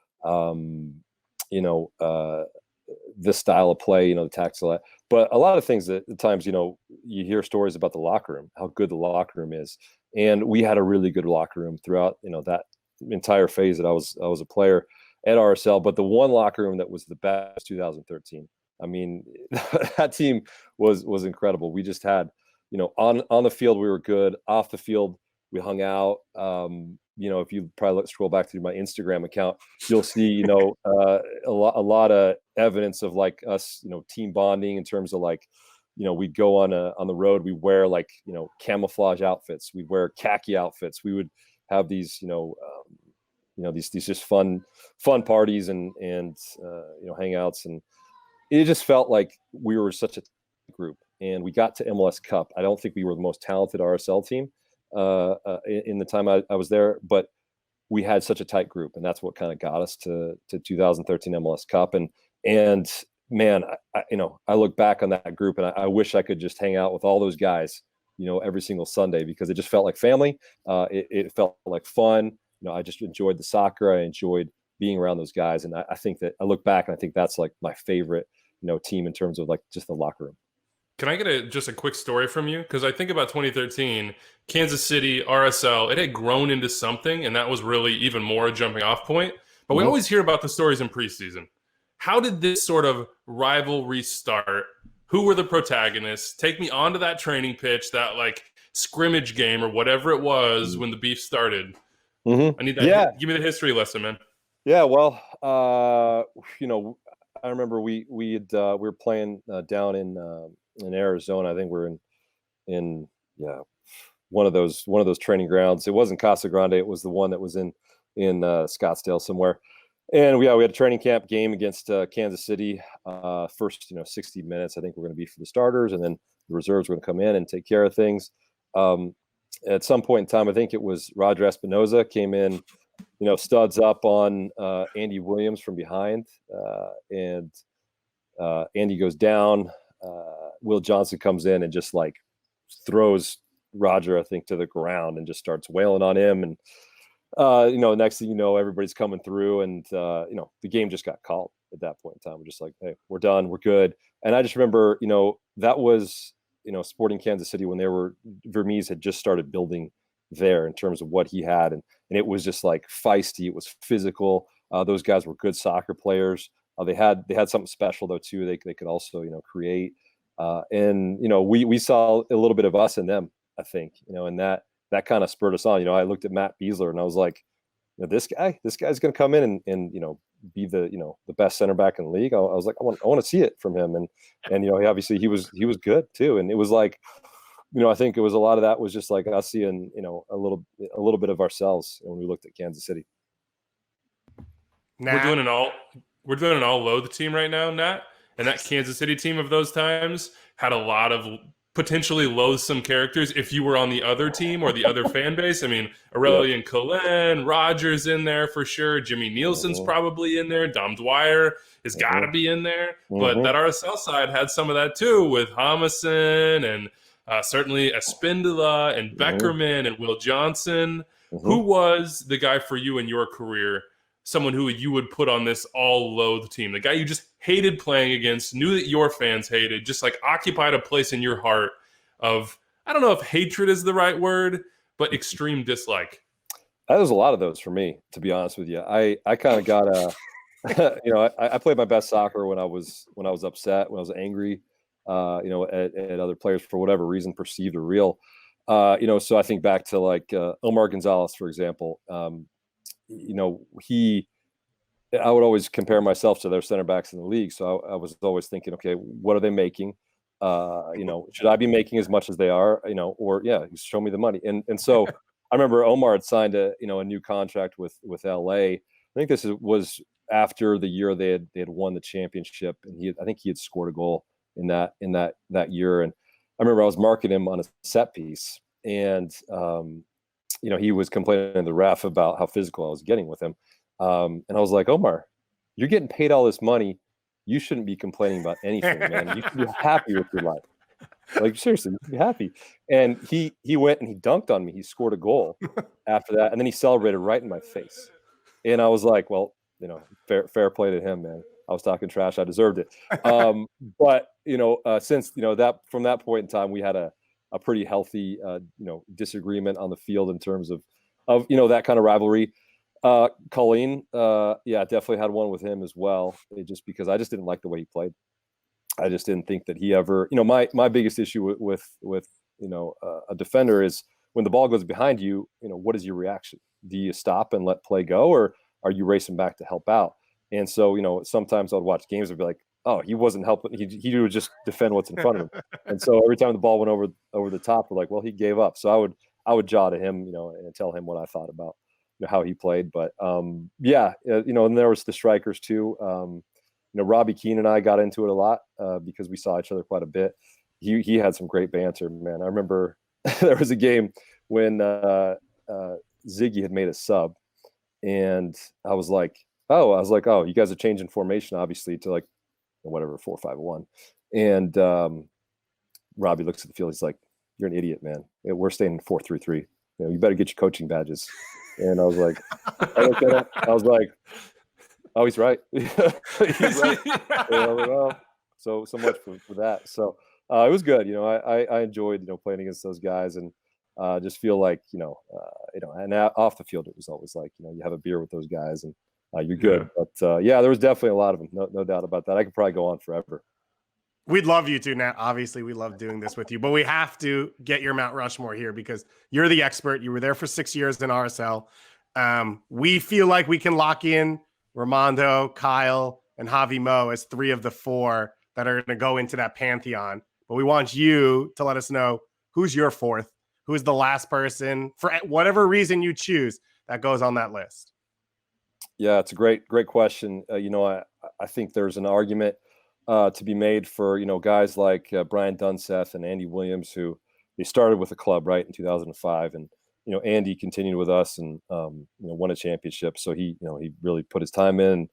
this style of play, the tactical. But a lot of things that at times, you hear stories about the locker room, how good the locker room is, and we had a really good locker room throughout, that entire phase that I was a player at RSL. But the one locker room that was the best was 2013. I mean, that team was incredible. We just had, on the field we were good. Off the field we hung out. If you probably scroll back through my Instagram account, you'll see a lot of evidence of like us, team bonding in terms of like, we'd go on the road. We wear like camouflage outfits. We'd wear khaki outfits. We would have these these just fun parties and hangouts, and it just felt like we were such a group. And we got to MLS Cup. I don't think we were the most talented RSL team in the time I was there, but we had such a tight group, and that's what kind of got us to 2013 MLS Cup. And man, I look back on that group, and I wish I could just hang out with all those guys, every single Sunday, because it just felt like family. It felt like fun. I just enjoyed the soccer. I enjoyed being around those guys, and I think that I look back and I think that's like my favorite, team in terms of like just the locker room. Can I get just a quick story from you? Because I think about 2013, Kansas City, RSL, it had grown into something, and that was really even more a jumping off point. But we always hear about the stories in preseason. How did this sort of rivalry start? Who were the protagonists? Take me onto that training pitch, that like scrimmage game or whatever it was when the beef started. Mm-hmm. I need that. Yeah. Give me the history lesson, man. Yeah. Well, I remember we were playing down in Arizona. I think we're in one of those training grounds. It wasn't Casa Grande. It was the one that was in Scottsdale somewhere. And we had a training camp game against Kansas City. First 60 minutes I think we're going to be for the starters, and then the reserves were going to come in and take care of things. At some point in time, I think it was Roger Espinoza came in, studs up on Andy Williams from behind, and Andy goes down. Will Johnson comes in and just like throws Roger, I think, to the ground and just starts wailing on him. And next thing you know, everybody's coming through, and the game just got called at that point in time. We're just like, hey, we're done, we're good. And I just remember, that was Sporting Kansas City when Vermees had just started building there in terms of what he had, and it was just like feisty. It was physical. Those guys were good soccer players. They had something special though too. They could also create, and we saw a little bit of us in them, I think, and that kind of spurred us on. I looked at Matt Beasler and I was like, this guy's going to come in and be the best center back in the league. I was like, I want to see it from him, and obviously he was good too. And it was like, I think it was a lot of that was just like us seeing a little bit of ourselves when we looked at Kansas City. We're doing an all loathed team right now, Nat, and that Kansas City team of those times had a lot of potentially loathsome characters if you were on the other team or the other fan base. I mean, Aurelian Cullen, Rogers in there for sure. Jimmy Nielsen's probably in there. Dom Dwyer has got to be in there. But that RSL side had some of that too, with Homison and certainly Espindola and Beckerman and Will Johnson. Who was the guy for you in your career, someone who you would put on this all-loathed team? The guy you just hated playing against, knew that your fans hated, just like occupied a place in your heart of, I don't know if hatred is the right word, but extreme dislike. There's a lot of those for me, to be honest with you. I kind of got I played my best soccer when I was upset, when I was angry, at other players for whatever reason, perceived or real. So I think back to like Omar Gonzalez, for example. I would always compare myself to their center backs in the league. So I was always thinking, okay, what are they making? Should I be making as much as they are? Or show me the money. And so I remember Omar had signed a new contract with LA. I think this was after the year they had won the championship, and I think he had scored a goal in that year. And I remember I was marking him on a set piece, and he was complaining to the ref about how physical I was getting with him. And I was like, Omar, you're getting paid all this money. You shouldn't be complaining about anything, man. You should be happy with your life. Like, seriously, you should be happy. And he went and he dunked on me. He scored a goal after that. And then he celebrated right in my face. And I was like, well, fair play to him, man. I was talking trash. I deserved it. But, since, that from that point in time, we had a pretty healthy, disagreement on the field in terms of that kind of rivalry. Colleen, definitely had one with him as well. Just because I just didn't like the way he played. I just didn't think that he ever, my biggest issue with a defender is when the ball goes behind you, what is your reaction? Do you stop and let play go, or are you racing back to help out? And so, sometimes I'd watch games and be like, oh, he wasn't helping. He would just defend what's in front of him. And so every time the ball went over the top, we're like, well, he gave up. So I would jaw to him, and tell him what I thought about how he played. But and there was the strikers too. Robbie Keane and I got into it a lot because we saw each other quite a bit. He had some great banter, man. I remember there was a game when Ziggy had made a sub, and I was like, oh, you guys are changing formation, obviously, to like whatever 4-5-1. And Robbie looks at the field. He's like, "You're an idiot, man. We're staying in 4-3-3. You better get your coaching badges." And I was like, I was like, oh, he's right. He's right. Well, so much for that. So it was good. I enjoyed I enjoyed, playing against those guys, and just feel like, and off the field, it was always like, you have a beer with those guys and you're good. Yeah. But there was definitely a lot of them. No doubt about that. I could probably go on forever. We'd love you to, Nat. Obviously, we love doing this with you, but we have to get your Mount Rushmore here because you're the expert. You were there for 6 years in RSL. We feel like we can lock in Rimando, Kyle, and Javi Mo as 3 of the 4 that are going to go into that pantheon. But we want you to let us know who's your 4th, who is the last person, for whatever reason you choose, that goes on that list. Yeah, it's a great question. I think there's an argument to be made for, guys like Brian Dunseth and Andy Williams, who they started with the club right in 2005, and Andy continued with us and won a championship. So he really put his time in.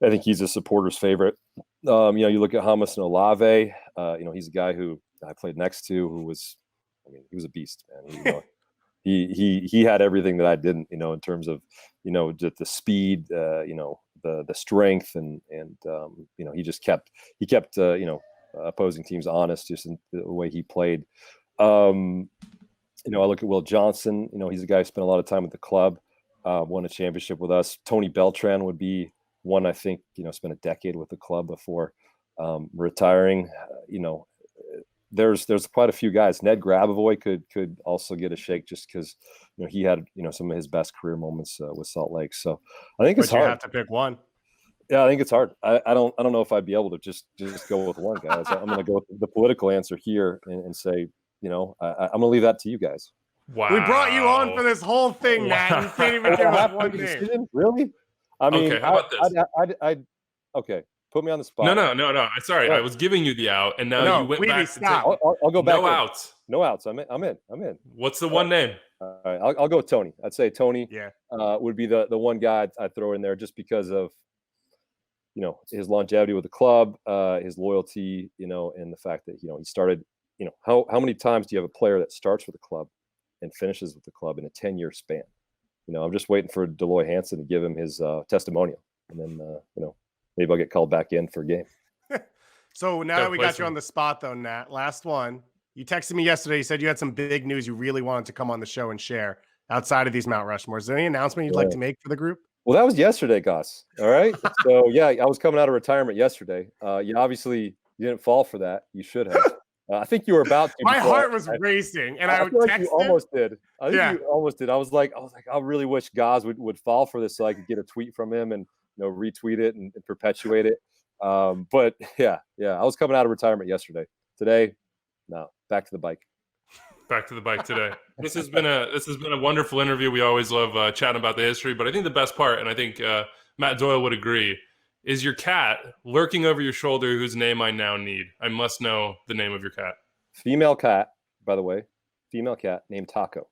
I think he's a supporter's favorite. You look at James and Olave. He's a guy who I played next to, who was, he was a beast, man. He had everything that I didn't, in terms of, just the speed, the strength, and he just kept opposing teams honest just in the way he played. I look at Will Johnson. He's a guy who spent a lot of time with the club, won a championship with us. Tony Beltran would be one, I think, spent a decade with the club before retiring. There's quite a few guys. Ned Grabavoy could also get a shake just because he had some of his best career moments with Salt Lake. So I think it's hard. You have to pick one. Yeah, I think it's hard. I don't know if I'd be able to just go with one, guys. I'm going to go with the political answer here and say, I'm going to leave that to you guys. Wow. We brought you on for this whole thing, Nat. You can't even give us one name. Really? I mean, okay, how about this? Okay, put me on the spot. No. Sorry, I was giving you the out, and now you went back to take. I'll go back. No outs. No outs. I'm in. What's the one name? All right, I'll go with Tony. I'd say Tony. Yeah. Would be the one guy I'd throw in there just because of his longevity with the club, his loyalty, and the fact that he started. How many times do you have a player that starts with the club and finishes with the club in a 10-year span? I'm just waiting for Deloy Hansen to give him his testimonial, and then maybe I'll get called back in for a game. So now that we got you on the spot, though, Nat, last one. You texted me yesterday. You said you had some big news you really wanted to come on the show and share outside of these Mount Rushmores. Is there any announcement you'd like to make for the group? Well, that was yesterday, Gus. All right. So yeah, I was coming out of retirement yesterday. You obviously didn't fall for that. You should have. I think you were about to. My heart was racing, and I would text you almost did. I think you almost did. I was like, I really wish Gaz would fall for this so I could get a tweet from him and retweet it and perpetuate it. But yeah, I was coming out of retirement yesterday. Today, no, back to the bike. Back to the bike today. This has been a wonderful interview. We always love chatting about the history, but I think the best part, and I think Matt Doyle would agree, is your cat lurking over your shoulder whose name I now need. I must know the name of your cat. Female cat, by the way. Female cat named Taco.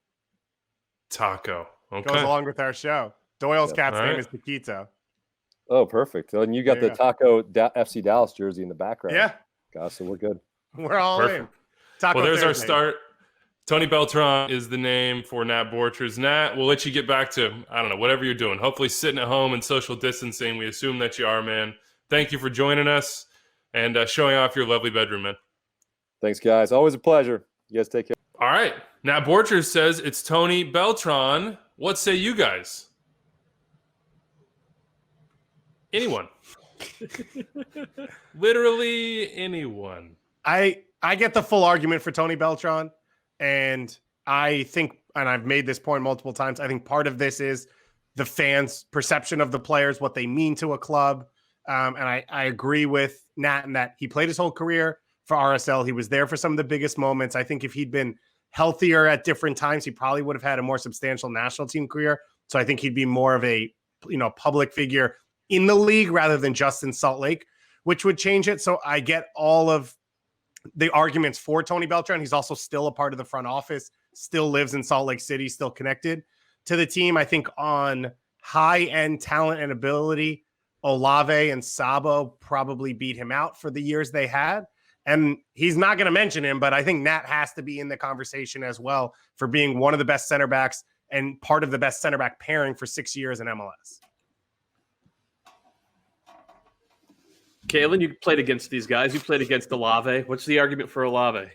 Taco. Okay. Goes along with our show. Doyle's cat's name is Paquito. Oh, perfect. And you got the Taco FC Dallas jersey in the background. Yeah. Gosh, so we're good. We're all in. Taco there's Thursday. Our start. Tony Beltran is the name for Nat Borchers. Nat, we'll let you get back to, I don't know, whatever you're doing. Hopefully sitting at home and social distancing. We assume that you are, man. Thank you for joining us and showing off your lovely bedroom, man. Thanks, guys. Always a pleasure. You guys take care. All right. Nat Borchers says it's Tony Beltran. What say you guys? Anyone. Literally anyone. I get the full argument for Tony Beltran. And I think, and I've made this point multiple times, I think part of this is the fans' perception of the players, what they mean to a club. And I agree with Nat in that he played his whole career for RSL. He was there for some of the biggest moments. I think if he'd been healthier at different times, he probably would have had a more substantial national team career. So I think he'd be more of a public figure in the league rather than just in Salt Lake, which would change it. So I get all of the arguments for Tony Beltran. He's also still a part of the front office, still lives in Salt Lake City, still connected to the team. I think on high-end talent and ability, Olave and Sabo probably beat him out for the years they had. And he's not going to mention him, but I think Nat has to be in the conversation as well for being one of the best center backs and part of the best center back pairing for 6 years in MLS. Kalen, you played against these guys. You played against Olave. What's the argument for Olave?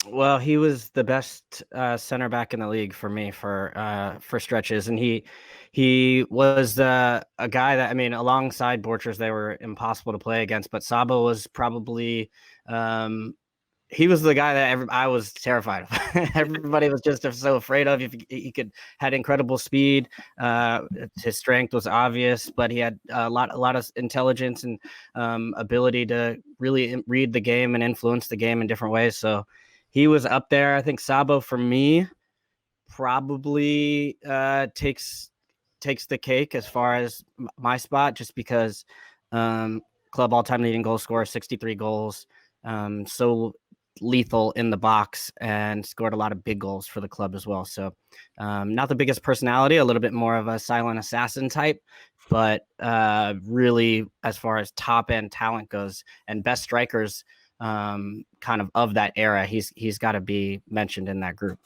Well, he was the best center back in the league for me for stretches, and he was a guy that, I mean, alongside Borchers, they were impossible to play against. But Sabo was probably he was the guy that I was terrified of. Everybody was just so afraid of. He had incredible speed. His strength was obvious, but he had a lot of intelligence and ability to really read the game and influence the game in different ways. So he was up there. I think Sabo for me probably takes the cake as far as my spot, just because club all-time leading goal scorer, 63 goals. So lethal in the box and scored a lot of big goals for the club as well. So not the biggest personality, a little bit more of a silent assassin type, but really as far as top end talent goes and best strikers kind of that era, he's got to be mentioned in that group.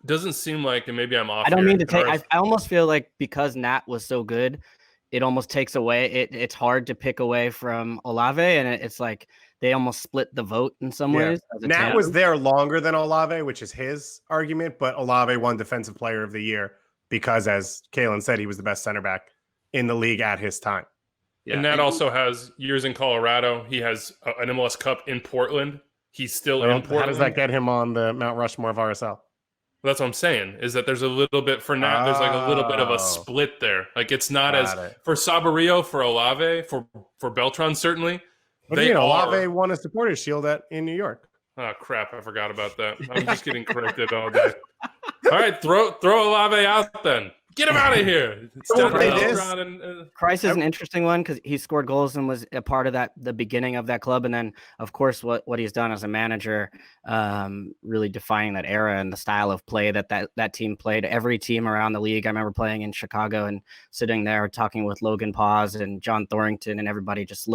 Doesn't seem like, and maybe I'm off. I don't here, mean to take, I almost feel like because Nat was so good, it almost takes away, it's hard to pick away from Olave, and it's like they almost split the vote in some ways. Nat was there longer than Olave, which is his argument, but Olave won Defensive Player of the Year because, as Kalen said, he was the best center back in the league at his time. Yeah. And Nat also has years in Colorado. He has an MLS Cup in Portland. He's still in Portland. How does that get him on the Mount Rushmore of RSL? That's what I'm saying, is that there's a little bit for Nat. There's like a little bit of a split there. Like it's not for Saborio, for Olave, for Beltran, certainly. What do you mean? Olave won a Supporters Shield in New York. Oh, crap. I forgot about that. I'm just getting corrected all day. All right, throw Olave out then. Get him out of here. Kreis is an interesting one because he scored goals and was a part of the beginning of that club. And then, of course, what he's done as a manager, really defining that era and the style of play that team played. Every team around the league. I remember playing in Chicago and sitting there talking with Logan Paz and John Thorrington, and everybody just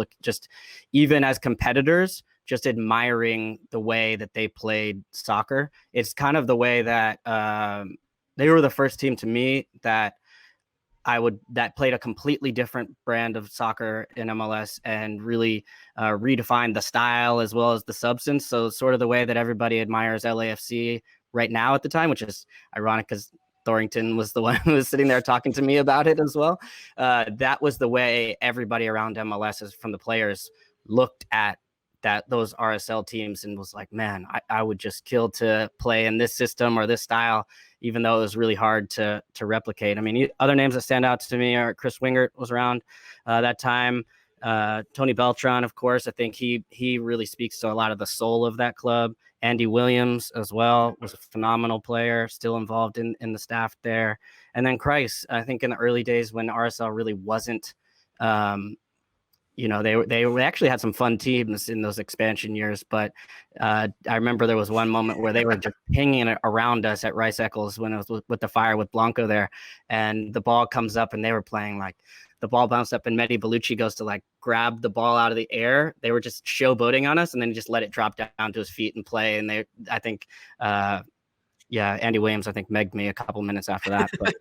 even as competitors, just admiring the way that they played soccer. It's kind of the way that they were the first team to me that played a completely different brand of soccer in MLS and really redefined the style as well as the substance. So sort of the way that everybody admires LAFC right now at the time, which is ironic because Thorrington was the one who was sitting there talking to me about it as well. That was the way everybody around MLS, from the players, looked at those RSL teams and was like, man, I would just kill to play in this system or this style, even though it was really hard to replicate. I mean, other names that stand out to me are Chris Wingert was around that time. Tony Beltran, of course. I think he really speaks to a lot of the soul of that club. Andy Williams as well was a phenomenal player, still involved in the staff there. And then Kreis, I think in the early days when RSL really wasn't, they actually had some fun teams in those expansion years, but I remember there was one moment where they were just pinging it around us at Rice Eccles when it was with the Fire with Blanco there, and the ball comes up and they were playing like the ball bounced up and Mehdi Bellucci goes to like grab the ball out of the air. They were just showboating on us and then just let it drop down to his feet and play. And Andy Williams, I think, megged me a couple minutes after that. But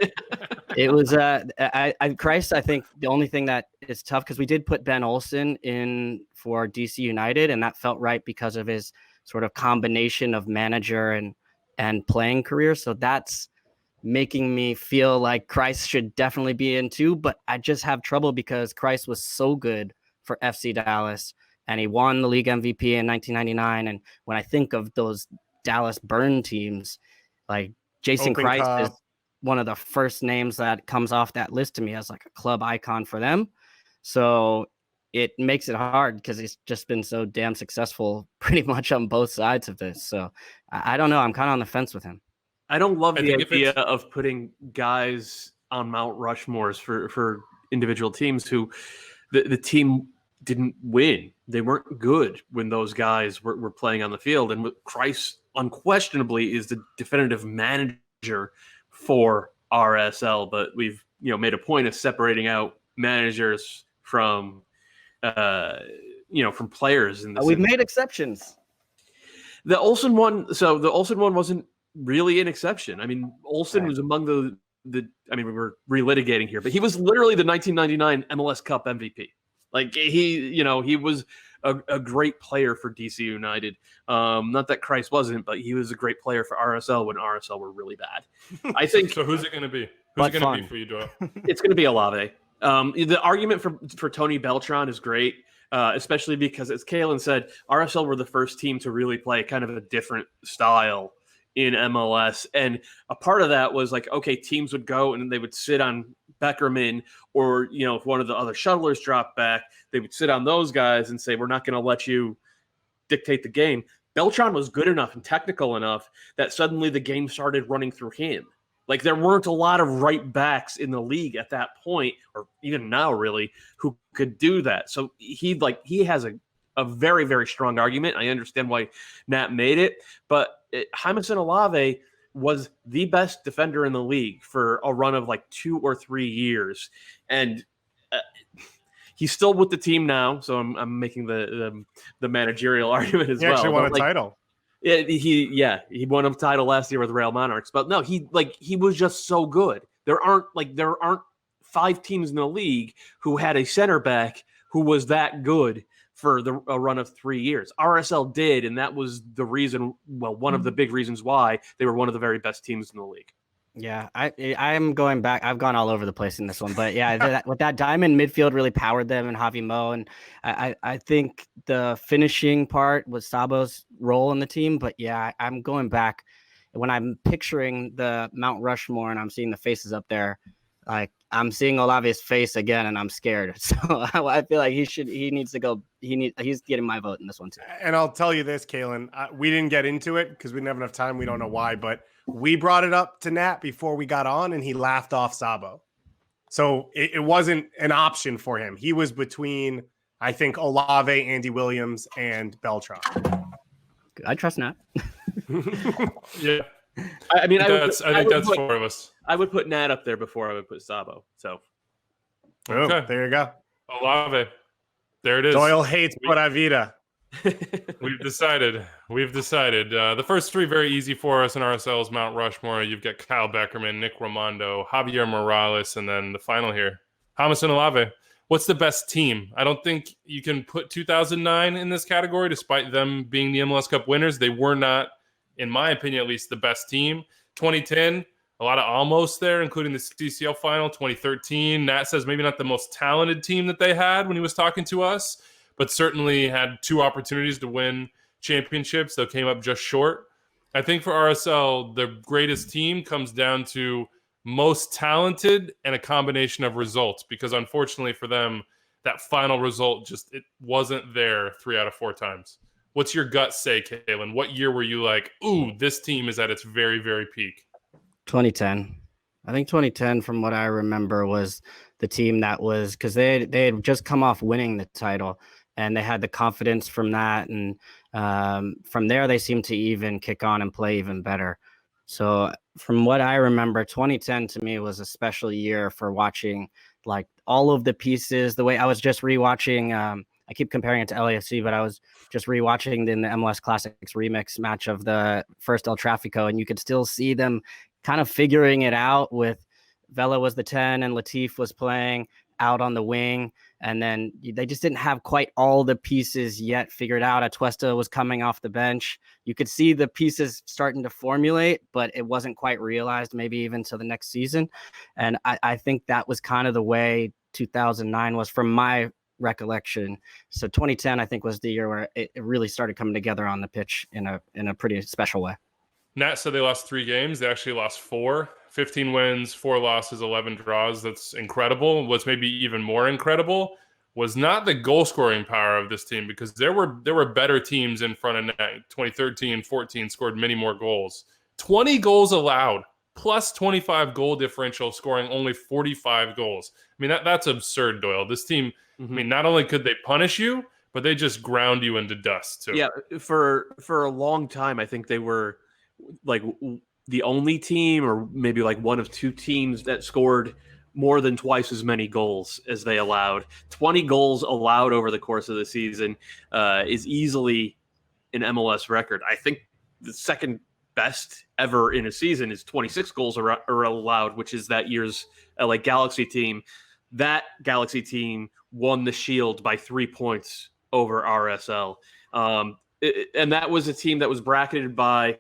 it was Kreis, I think the only thing that is tough, because we did put Ben Olsen in for DC United, and that felt right because of his sort of combination of manager and playing career. So that's making me feel like Kreis should definitely be in too. But I just have trouble because Kreis was so good for FC Dallas, and he won the league MVP in 1999. And when I think of those Dallas burn teams, like Jason Kreis is one of the first names that comes off that list to me as like a club icon for them. So it makes it hard because he's just been so damn successful pretty much on both sides of this. So I don't know. I'm kind of on the fence with him. I don't love the idea of putting guys on Mount Rushmores for individual teams who the team didn't win. They weren't good when those guys were playing on the field. And Kreis unquestionably is the definitive manager for RSL, but we've made a point of separating out managers from from players. We've made exceptions. The Olsen one wasn't really an exception. I mean, Olsen was among the. I mean, we were relitigating here, but he was literally the 1999 MLS Cup MVP. Like he was a great player for DC United. Not that Kreis wasn't, but he was a great player for RSL when RSL were really bad. I think. So who's it going to be? Who's it going to be for you, Doyle? It's going to be Olave. The argument for Tony Beltran is great. especially because, as Kalen said, RSL were the first team to really play kind of a different style in MLS. And a part of that was like, okay, teams would go and they would sit on Beckerman, or, if one of the other shuttlers dropped back, they would sit on those guys and say, we're not going to let you dictate the game. Beltran was good enough and technical enough that suddenly the game started running through him. Like, there weren't a lot of right backs in the league at that point, or even now really, who could do that. So he has a very, very strong argument. I understand why Nat made it, but Jaimison Olave was the best defender in the league for a run of like 2 or 3 years. And he's still with the team now, so I'm making the managerial argument as well. He actually won a title. He won a title last year with Real Monarchs, but no, he was just so good. There aren't 5 teams in the league who had a center back who was that good for a run of 3 years. RSL did, and that was the reason. Well, one of the big reasons why they were one of the very best teams in the league. Yeah, I'm going back. I've gone all over the place in this one, but yeah, with that diamond midfield really powered them, and Javi Mo, and I think the finishing part was Sabo's role in the team. But yeah, I'm going back when I'm picturing the Mount Rushmore and I'm seeing the faces up there. Like, I'm seeing Olave's face again, and I'm scared. So I feel like he's getting my vote in this one too. And I'll tell you this, Kalen, we didn't get into it because we didn't have enough time. We don't know why, but we brought it up to Nat before we got on, and he laughed off Sabo. So it wasn't an option for him. He was between, I think, Olave, Andy Williams, and Beltran. I trust Nat. Yeah. I mean, I think that's 4 of us. I would put Nat up there before I would put Sabo. So, Okay. There you go. Olave. There it is. Doyle hates Pura Vida. We've decided. The first 3 very easy for us in RSL's Mount Rushmore. You've got Kyle Beckerman, Nick Rimando, Javier Morales, and then the final here, Jaimison Olave. What's the best team? I don't think you can put 2009 in this category, despite them being the MLS Cup winners. They were not, in my opinion at least, the best team. 2010, a lot of almost there, including the CCL final. 2013, Nat says maybe not the most talented team that they had when he was talking to us, but certainly had 2 opportunities to win championships that came up just short. I think for RSL, the greatest team comes down to most talented and a combination of results, because unfortunately for them, that final result it wasn't there 3 out of 4 times. What's your gut say, Kalen? What year were you like, ooh, this team is at its very, very peak? 2010. I think 2010, from what I remember, was the team that was, because they had just come off winning the title, and they had the confidence from that. And from there, they seemed to even kick on and play even better. So from what I remember, 2010 to me was a special year for watching like all of the pieces. The way I was just rewatching, I keep comparing it to LAFC, but I was just rewatching in the MLS Classics remix match of the first El Tráfico, and you could still see them kind of figuring it out with Vela was the 10 and Latif was playing out on the wing. And then they just didn't have quite all the pieces yet figured out. Atuesta was coming off the bench. You could see the pieces starting to formulate, but it wasn't quite realized, maybe even to the next season. And I think that was kind of the way 2009 was from my recollection. So 2010, I think, was the year where it really started coming together on the pitch in a pretty special way. Nat said they lost 3 games. They actually lost 4. 15 wins, 4 losses, 11 draws. That's incredible. What's maybe even more incredible was not the goal-scoring power of this team, because there were better teams in front of Nat. 2013, 14 scored many more goals. 20 goals allowed, plus 25 goal differential, scoring only 45 goals. I mean, that's absurd, Doyle. This team, I mean, not only could they punish you, but they just ground you into dust, too. Yeah, for a long time, I think they were like the only team, or maybe like one of 2 teams, that scored more than twice as many goals as they allowed. 20 goals allowed over the course of the season is easily an MLS record. I think the second best ever in a season is 26 goals are allowed, which is that year's LA Galaxy team. That Galaxy team won the Shield by 3 points over RSL. And that was a team that was bracketed by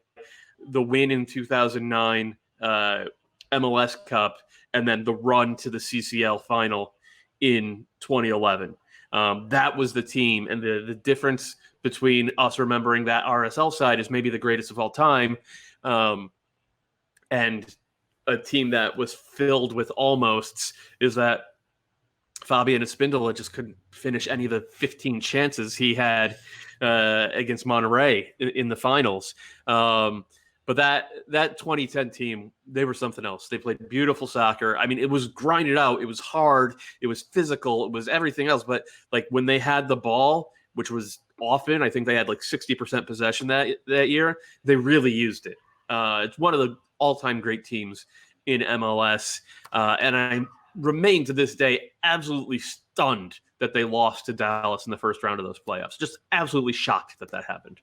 the win in 2009 MLS Cup, and then the run to the CCL final in 2011. That was the team, and the difference between us remembering that RSL side is maybe the greatest of all time, and a team that was filled with almosts is that Fabian Espindola just couldn't finish any of the 15 chances he had against Monterrey in the finals. But that 2010 team, they were something else. They played beautiful soccer. I mean, it was grinded out. It was hard. It was physical. It was everything else. But like when they had the ball, which was often, I think they had like 60% possession that year, they really used it. It's one of the all-time great teams in MLS. And I remain to this day absolutely stunned that they lost to Dallas in the first round of those playoffs. Just absolutely shocked that happened.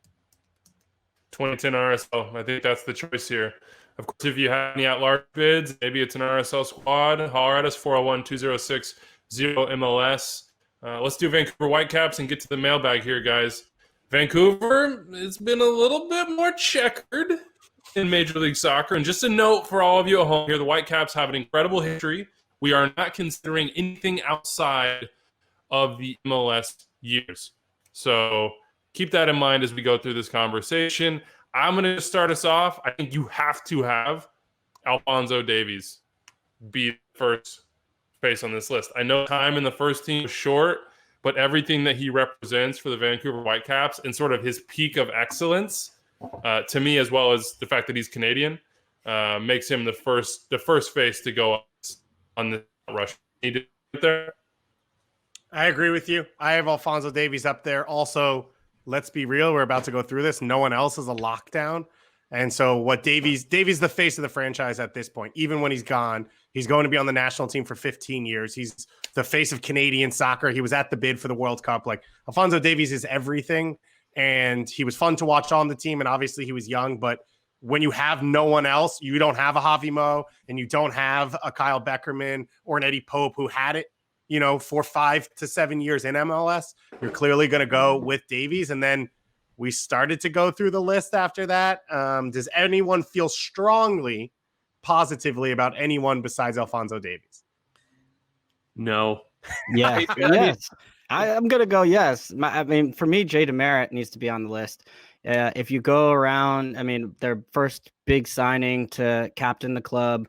2010 RSL. I think that's the choice here. Of course, if you have any at-large bids, maybe it's an RSL squad, holler at us, 401-206-0MLS. Let's do Vancouver Whitecaps and get to the mailbag here, guys. Vancouver, it's been a little bit more checkered in Major League Soccer. And just a note for all of you at home here, the Whitecaps have an incredible history. We are not considering anything outside of the MLS years. So keep that in mind as we go through this conversation. I'm going to start us off. I think you have to have Alphonso Davies be the first face on this list. I know time in the first team was short, but everything that he represents for the Vancouver Whitecaps and sort of his peak of excellence, to me, as well as the fact that he's Canadian, makes him the first face to go on the rush. There. I agree with you. I have Alphonso Davies up there. Also, let's be real. We're about to go through this. No one else is a lockdown. And so what Davies the face of the franchise at this point. Even when he's gone, he's going to be on the national team for 15 years. He's the face of Canadian soccer. He was at the bid for the World Cup. Like Alphonso Davies is everything. And he was fun to watch on the team. And obviously he was young, but when you have no one else, you don't have a Javi Mo and you don't have a Kyle Beckerman or an Eddie Pope who had it, for 5 to 7 years in MLS, you're clearly going to go with Davies. And then we started to go through the list after that. Does anyone feel strongly, positively about anyone besides Alphonso Davies? No. Yeah. Yes. I'm going to go yes. For me, Jay DeMerit needs to be on the list. If you go around, their first big signing to captain the club,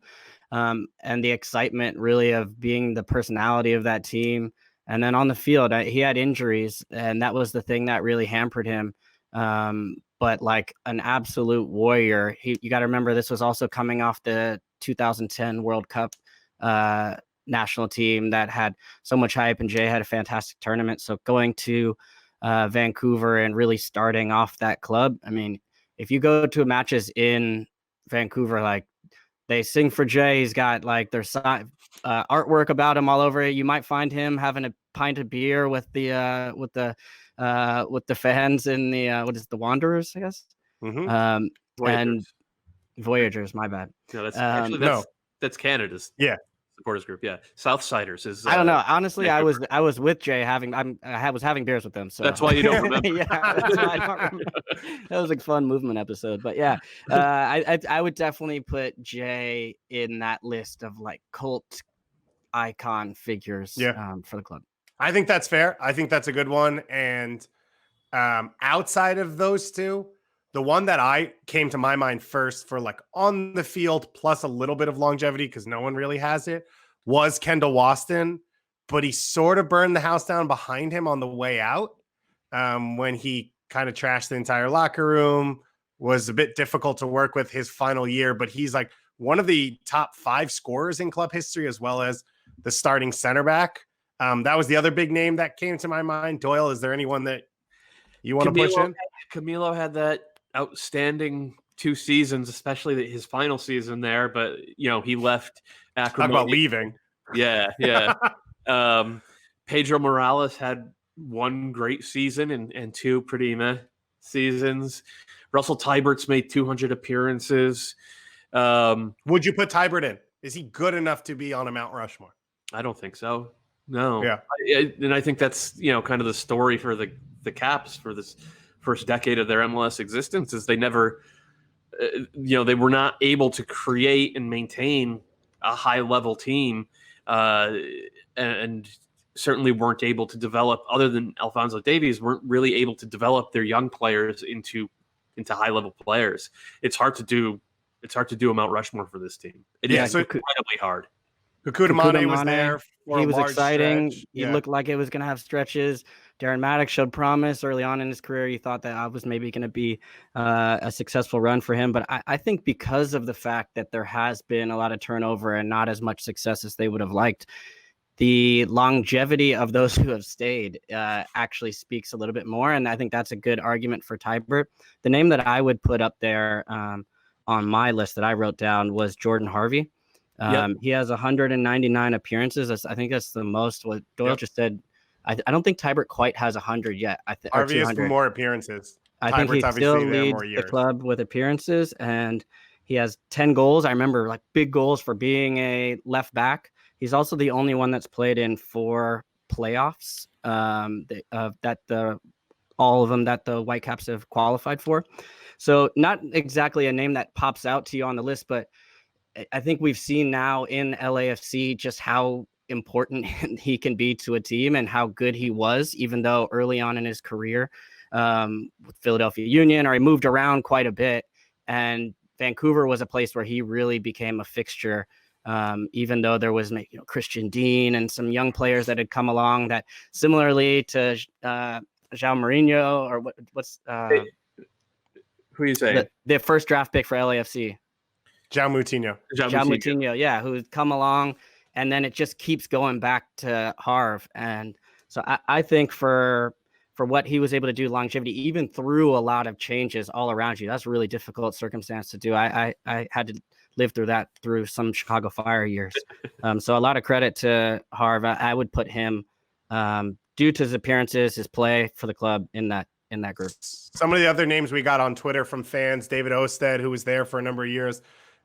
and the excitement really of being the personality of that team. And then on the field, he had injuries, and that was the thing that really hampered him. But like an absolute warrior, you got to remember this was also coming off the 2010 World Cup national team that had so much hype, and Jay had a fantastic tournament. So going to Vancouver and really starting off that club. If you go to matches in Vancouver, like they sing for Jay, he's got like their artwork about him all over it. You might find him having a pint of beer with the fans in the Wanderers, I guess. Mm-hmm. Voyagers. And Voyagers, my bad. No, that's Canada's. Yeah. Supporters group, yeah. Southsiders is. I don't know. Honestly, I was with Jay I was having beers with him, so that's why you don't remember. Yeah, that's why I don't remember. That was a fun movement episode, but yeah, I would definitely put Jay in that list of like cult icon figures. For the club. I think that's fair. I think that's a good one. And outside of those two, the one that I came to my mind first for like on the field plus a little bit of longevity, because no one really has it, was Kendall Waston, but he sort of burned the house down behind him on the way out when he kind of trashed the entire locker room, was a bit difficult to work with his final year, but he's like one of the top 5 scorers in club history, as well as the starting center back. That was the other big name that came to my mind. Doyle, is there anyone that you want to push in? Camilo had that outstanding 2 seasons, especially his final season there, but he left acrimony. Talk about leaving. Yeah. Pedro Morales had 1 great season and 2 pretty meh seasons. Russell Tybert's made 200 appearances. Would you put Tybert in? Is he good enough to be on a Mount Rushmore? I don't think so. No. Yeah. And I think that's kind of the story for the Caps for this first decade of their MLS existence, is they never, they were not able to create and maintain a high level team. And certainly weren't able to develop, other than Alphonso Davies, weren't really able to develop their young players into high level players. It's hard to do a Mount Rushmore for this team. It is incredibly hard. Kukutamane was there. He was exciting. Stretch. He looked like it was going to have stretches. Darren Maddox showed promise early on in his career. You thought that was maybe going to be a successful run for him. But I think because of the fact that there has been a lot of turnover and not as much success as they would have liked, the longevity of those who have stayed actually speaks a little bit more. And I think that's a good argument for Teibert. The name that I would put up there on my list that I wrote down was Jordan Harvey. He has 199 appearances. I think that's the most. What Doyle just said. I don't think Teibert quite has 100 yet. Harvey has more appearances. I think he still leads the club with appearances, and he has 10 goals. I remember like big goals for being a left back. He's also the only one that's played in 4 playoffs. All of them that the Whitecaps have qualified for. So not exactly a name that pops out to you on the list, but I think we've seen now in LAFC just how important he can be to a team and how good he was, even though early on in his career with Philadelphia Union, or he moved around quite a bit. And Vancouver was a place where he really became a fixture, even though there was Christian Dean and some young players that had come along that similarly to João Mourinho, or what's who are you saying? The first draft pick for LAFC. João Moutinho. Yeah, who's come along, and then it just keeps going back to Harv. And so I think for what he was able to do, longevity, even through a lot of changes all around you, that's a really difficult circumstance to do. I had to live through that through some Chicago Fire years. So a lot of credit to Harv. I would put him, due to his appearances, his play for the club, in that group. Some of the other names we got on Twitter from fans: David Osted, who was there for a number of years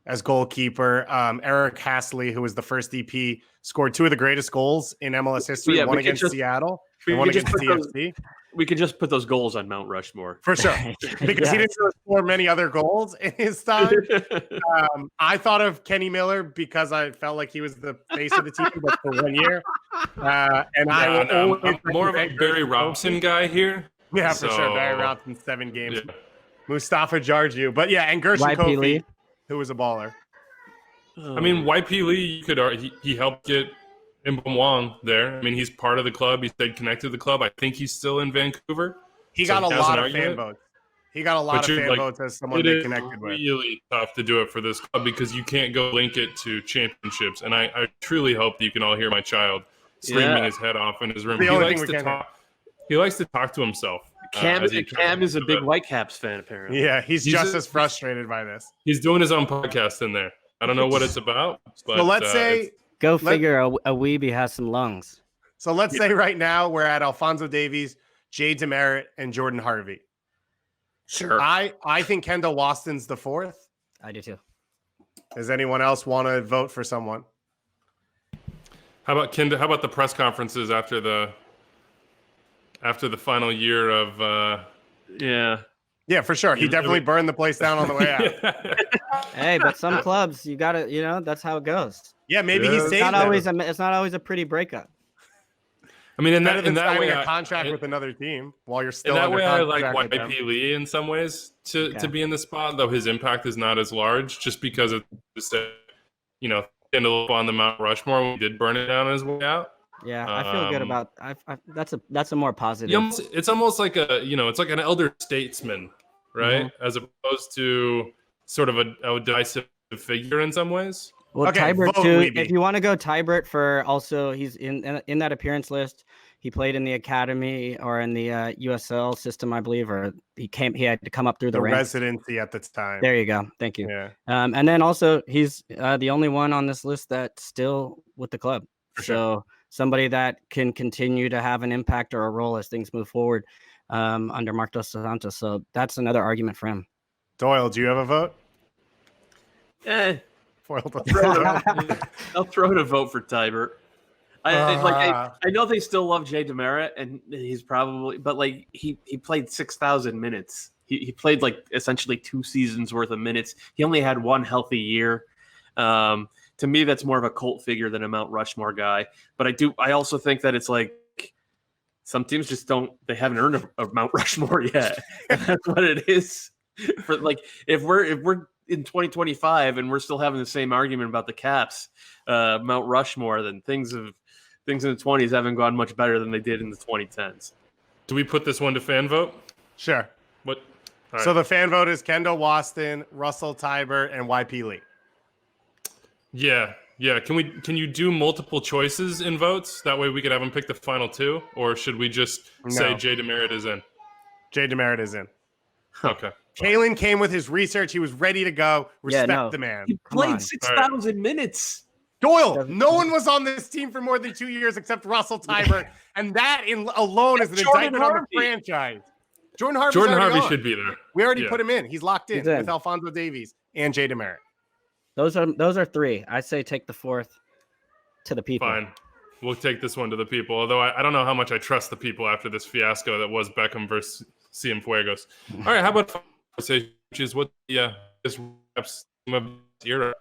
as goalkeeper. Eric Hasley, who was the first DP, scored 2 of the greatest goals in MLS history, one against Seattle and one against CFC. We could just put those goals on Mount Rushmore. For sure. Because he didn't really score many other goals in his time. I thought of Kenny Miller because I felt like he was the face of the team, but for 1 year. I'm more of a Barry Robson guy here. Yeah, for sure. Barry Robson, 7 games. Yeah. Mustafa Jarju. But yeah, and Gershon Kofi, who was a baller. I mean, YP Lee, he helped get Mbom Wong there. I mean, he's part of the club. He stayed connected to the club. I think he's still in Vancouver. He got a lot of fan votes. He got a lot of fan votes as someone they connected with. It is really tough to do it for this club because you can't go link it to championships. And I truly hope that you can all hear my child screaming his head off in his room. He likes to talk to himself. Cam is a big Whitecaps fan, apparently. Yeah, he's just as frustrated by this. He's doing his own podcast in there. I don't know what it's about. But so let's say... Go figure, a weeby has some lungs. So let's say right now we're at Alphonso Davies, Jay Demerit, and Jordan Harvey. Sure. I think Kendall Waston's the 4th. I do too. Does anyone else want to vote for someone? How about Kendall? How about the press conferences after the final year of Yeah, for sure. He definitely burned the place down on the way out. Hey, but some clubs, you got to, that's how it goes. Yeah, maybe he's it's not always a pretty breakup. I mean, in that way, a contract with another team while you're still in that under way, I like contract YP Lee in some ways to be in the spot, though his impact is not as large, just because of end up on the Mount Rushmore when he did burn it down on his way out. Yeah, I feel good about. That's a more positive. It's almost like it's like an elder statesman, right? Mm-hmm. As opposed to sort of a decisive figure in some ways. Well, okay, Teibert too. If you want to go Teibert for also, he's in that appearance list. He played in the academy or in the USL system, I believe, or he had to come up through the ranks. Residency at the time. There you go. Thank you. Yeah. And then also he's the only one on this list that's still with the club. For sure. Somebody that can continue to have an impact or a role as things move forward under Marc Dos Santos. So that's another argument for him. Doyle, do you have a vote? I'll throw in a vote for Teibert. I know they still love Jay Demerit, and he's probably, but like he played 6,000 minutes. He played like essentially 2 seasons worth of minutes. He only had 1 healthy year. to me, that's more of a cult figure than a Mount Rushmore guy. But I also think that it's like some teams just they haven't earned a Mount Rushmore yet. And that's what it is. For like, if we're in 2025 and we're still having the same argument about the Caps, Mount Rushmore, then things in the 20s haven't gone much better than they did in the 2010s. Do we put this one to fan vote? Sure. What? All right. So the fan vote is Kendall Waston, Russell Tybert, and YP Lee. Yeah. Can you do multiple choices in votes? That way we could have them pick the final two, or should we just say Jay Demerit is in? Jay Demerit is in. Okay. Kalen came with his research. He was ready to go. Respect the man. He played 6,000 minutes. Doyle, no one was on this team for more than 2 years except Russell Tybert, and that alone is an indictment on the franchise. Jordan Harvey should be there. We already put him in. He's locked in He's in. with Alphonso Davies and Jay Demerit. Those are three. I say take the fourth to the people. Fine. We'll take this one to the people. Although I don't know how much I trust the people after this fiasco that was Beckham versus Cienfuegos. All right, how about conversation, which is what this reps of the era?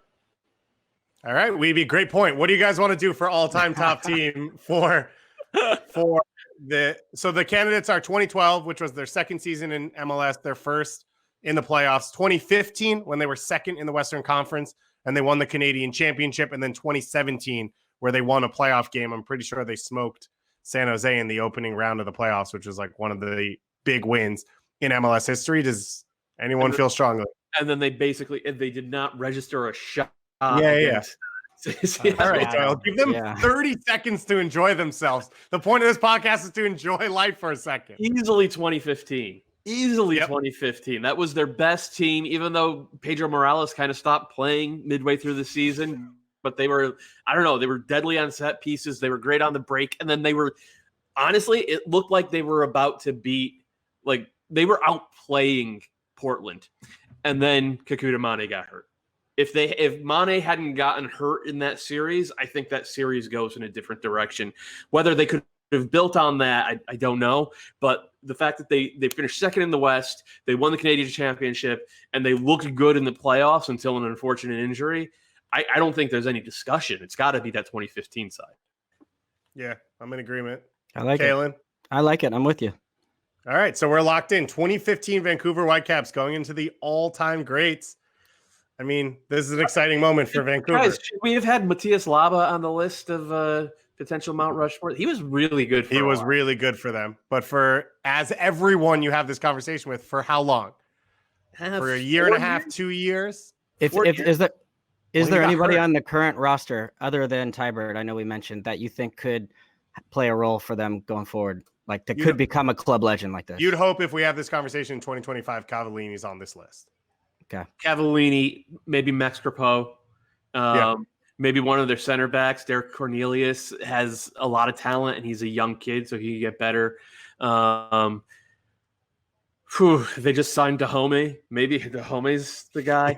All right, Weeby, great point. What do you guys want to do for all-time top team for the candidates are 2012, which was their second season in MLS, their first in the playoffs, 2015 when they were second in the Western Conference and they won the Canadian Championship, and then 2017 where they won a playoff game. I'm pretty sure they smoked San Jose in the opening round of the playoffs, which was like one of the big wins in MLS history. Does anyone feel strongly? And then they did not register a shot. Yeah. All right, so I'll give them 30 seconds to enjoy themselves. The point of this podcast is to enjoy life for a second. Easily 2015. 2015. That was their best team, even though Pedro Morales kind of stopped playing midway through the season. But they were deadly on set pieces. They were great on the break. And then honestly, it looked like they were about to they were outplaying Portland. And then Kekuta Mane got hurt. If Mane hadn't gotten hurt in that series, I think that series goes in a different direction. Whether they could have built on that, I don't know. But the fact that they finished second in the West, they won the Canadian Championship, and they looked good in the playoffs until an unfortunate injury, I don't think there's any discussion. It's got to be that 2015 side. Yeah, I'm in agreement. I like Kalen? it. I like it. I'm with you. All right, so we're locked in. 2015 Vancouver Whitecaps going into the all-time greats. I mean, this is an exciting moment for Vancouver. Guys, should we have had Matias Laba on the list of potential Mount Rushmore? He was really good for really good for them. But as everyone you have this conversation with, for how long? For a year and a half, 2 years? Is there anybody on the current roster other than Tybert, I know we mentioned, that you think could play a role for them going forward? Like that could become a club legend like this? You'd hope if we have this conversation in 2025, Cavallini's on this list. Okay. Cavallini, maybe Max Crepeau, maybe one of their center backs. Derek Cornelius has a lot of talent, and he's a young kid, so he can get better. They just signed Dahomey. Maybe Dahomey's the guy.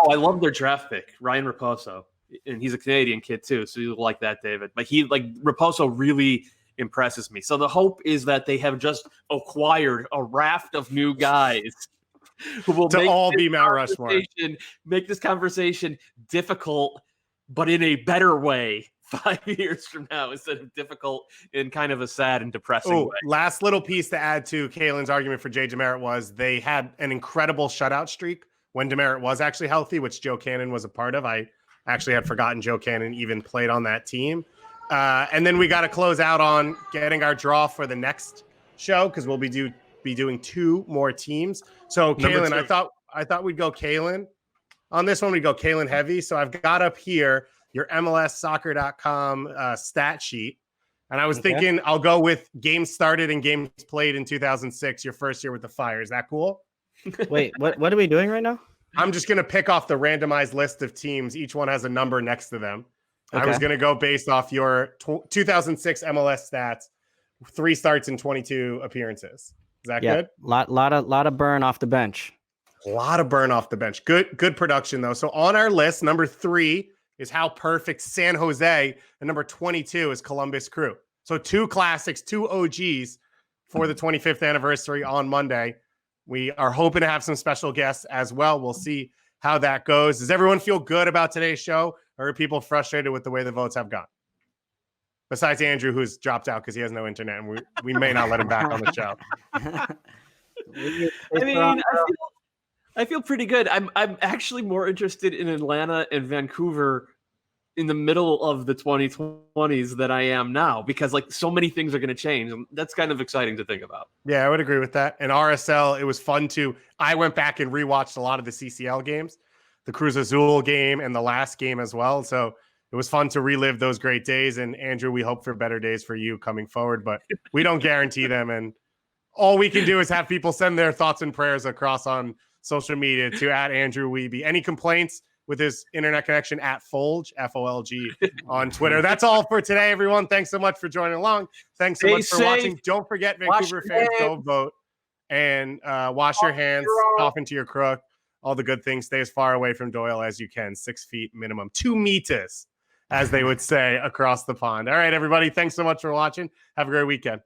I love their draft pick, Ryan Raposo, and he's a Canadian kid too, so you like that, David. But Raposo really impresses me. So the hope is that they have just acquired a raft of new guys who will all be Mount Rushmore. Make this conversation difficult, but in a better way 5 years from now instead of difficult in kind of a sad and depressing way. Last little piece to add to Kalen's argument for Jay Demerit was they had an incredible shutout streak when Demerit was actually healthy, which Joe Cannon was a part of. I actually had forgotten Joe Cannon even played on that team. And then we got to close out on getting our draw for the next show because we'll be doing two more teams. So Kalen, I thought we'd go Kalen on this one. We'd go Kalen heavy. So I've got up here your MLSsoccer.com stat sheet. And I was thinking I'll go with games started and games played in 2006, your first year with the Fire. Is that cool? Wait, what are we doing right now? I'm just going to pick off the randomized list of teams. Each one has a number next to them. Okay. I was going to go based off your 2006 MLS stats, 3 starts and 22 appearances. Is that good? Lot of burn off the bench. A lot of burn off the bench. Good production though. So on our list, number 3 is How Perfect San Jose, and number 22 is Columbus Crew. So 2 classics, 2 OGs for the 25th anniversary on Monday. We are hoping to have some special guests as well. We'll see how that goes. Does everyone feel good about today's show, or are people frustrated with the way the votes have gone? Besides Andrew, who's dropped out because he has no internet, and we may not let him back on the show. I feel pretty good. I'm actually more interested in Atlanta and Vancouver in the middle of the 2020s than I am now, because like so many things are going to change. And that's kind of exciting to think about. Yeah, I would agree with that. And RSL, it was fun too. I went back and rewatched a lot of the CCL games, the Cruz Azul game and the last game as well. So it was fun to relive those great days. And Andrew, we hope for better days for you coming forward, but we don't guarantee them. And all we can do is have people send their thoughts and prayers across on social media to @AndrewWeeby. Any complaints with his internet connection @Folge, F-O-L-G on Twitter. That's all for today, everyone. Thanks so much for joining along. Thanks so much for watching. Don't forget, Vancouver fans, go vote and wash your hands, cough into your crook, all the good things. Stay as far away from Doyle as you can, 6 feet minimum, 2 meters, as they would say across the pond. All right, everybody. Thanks so much for watching. Have a great weekend.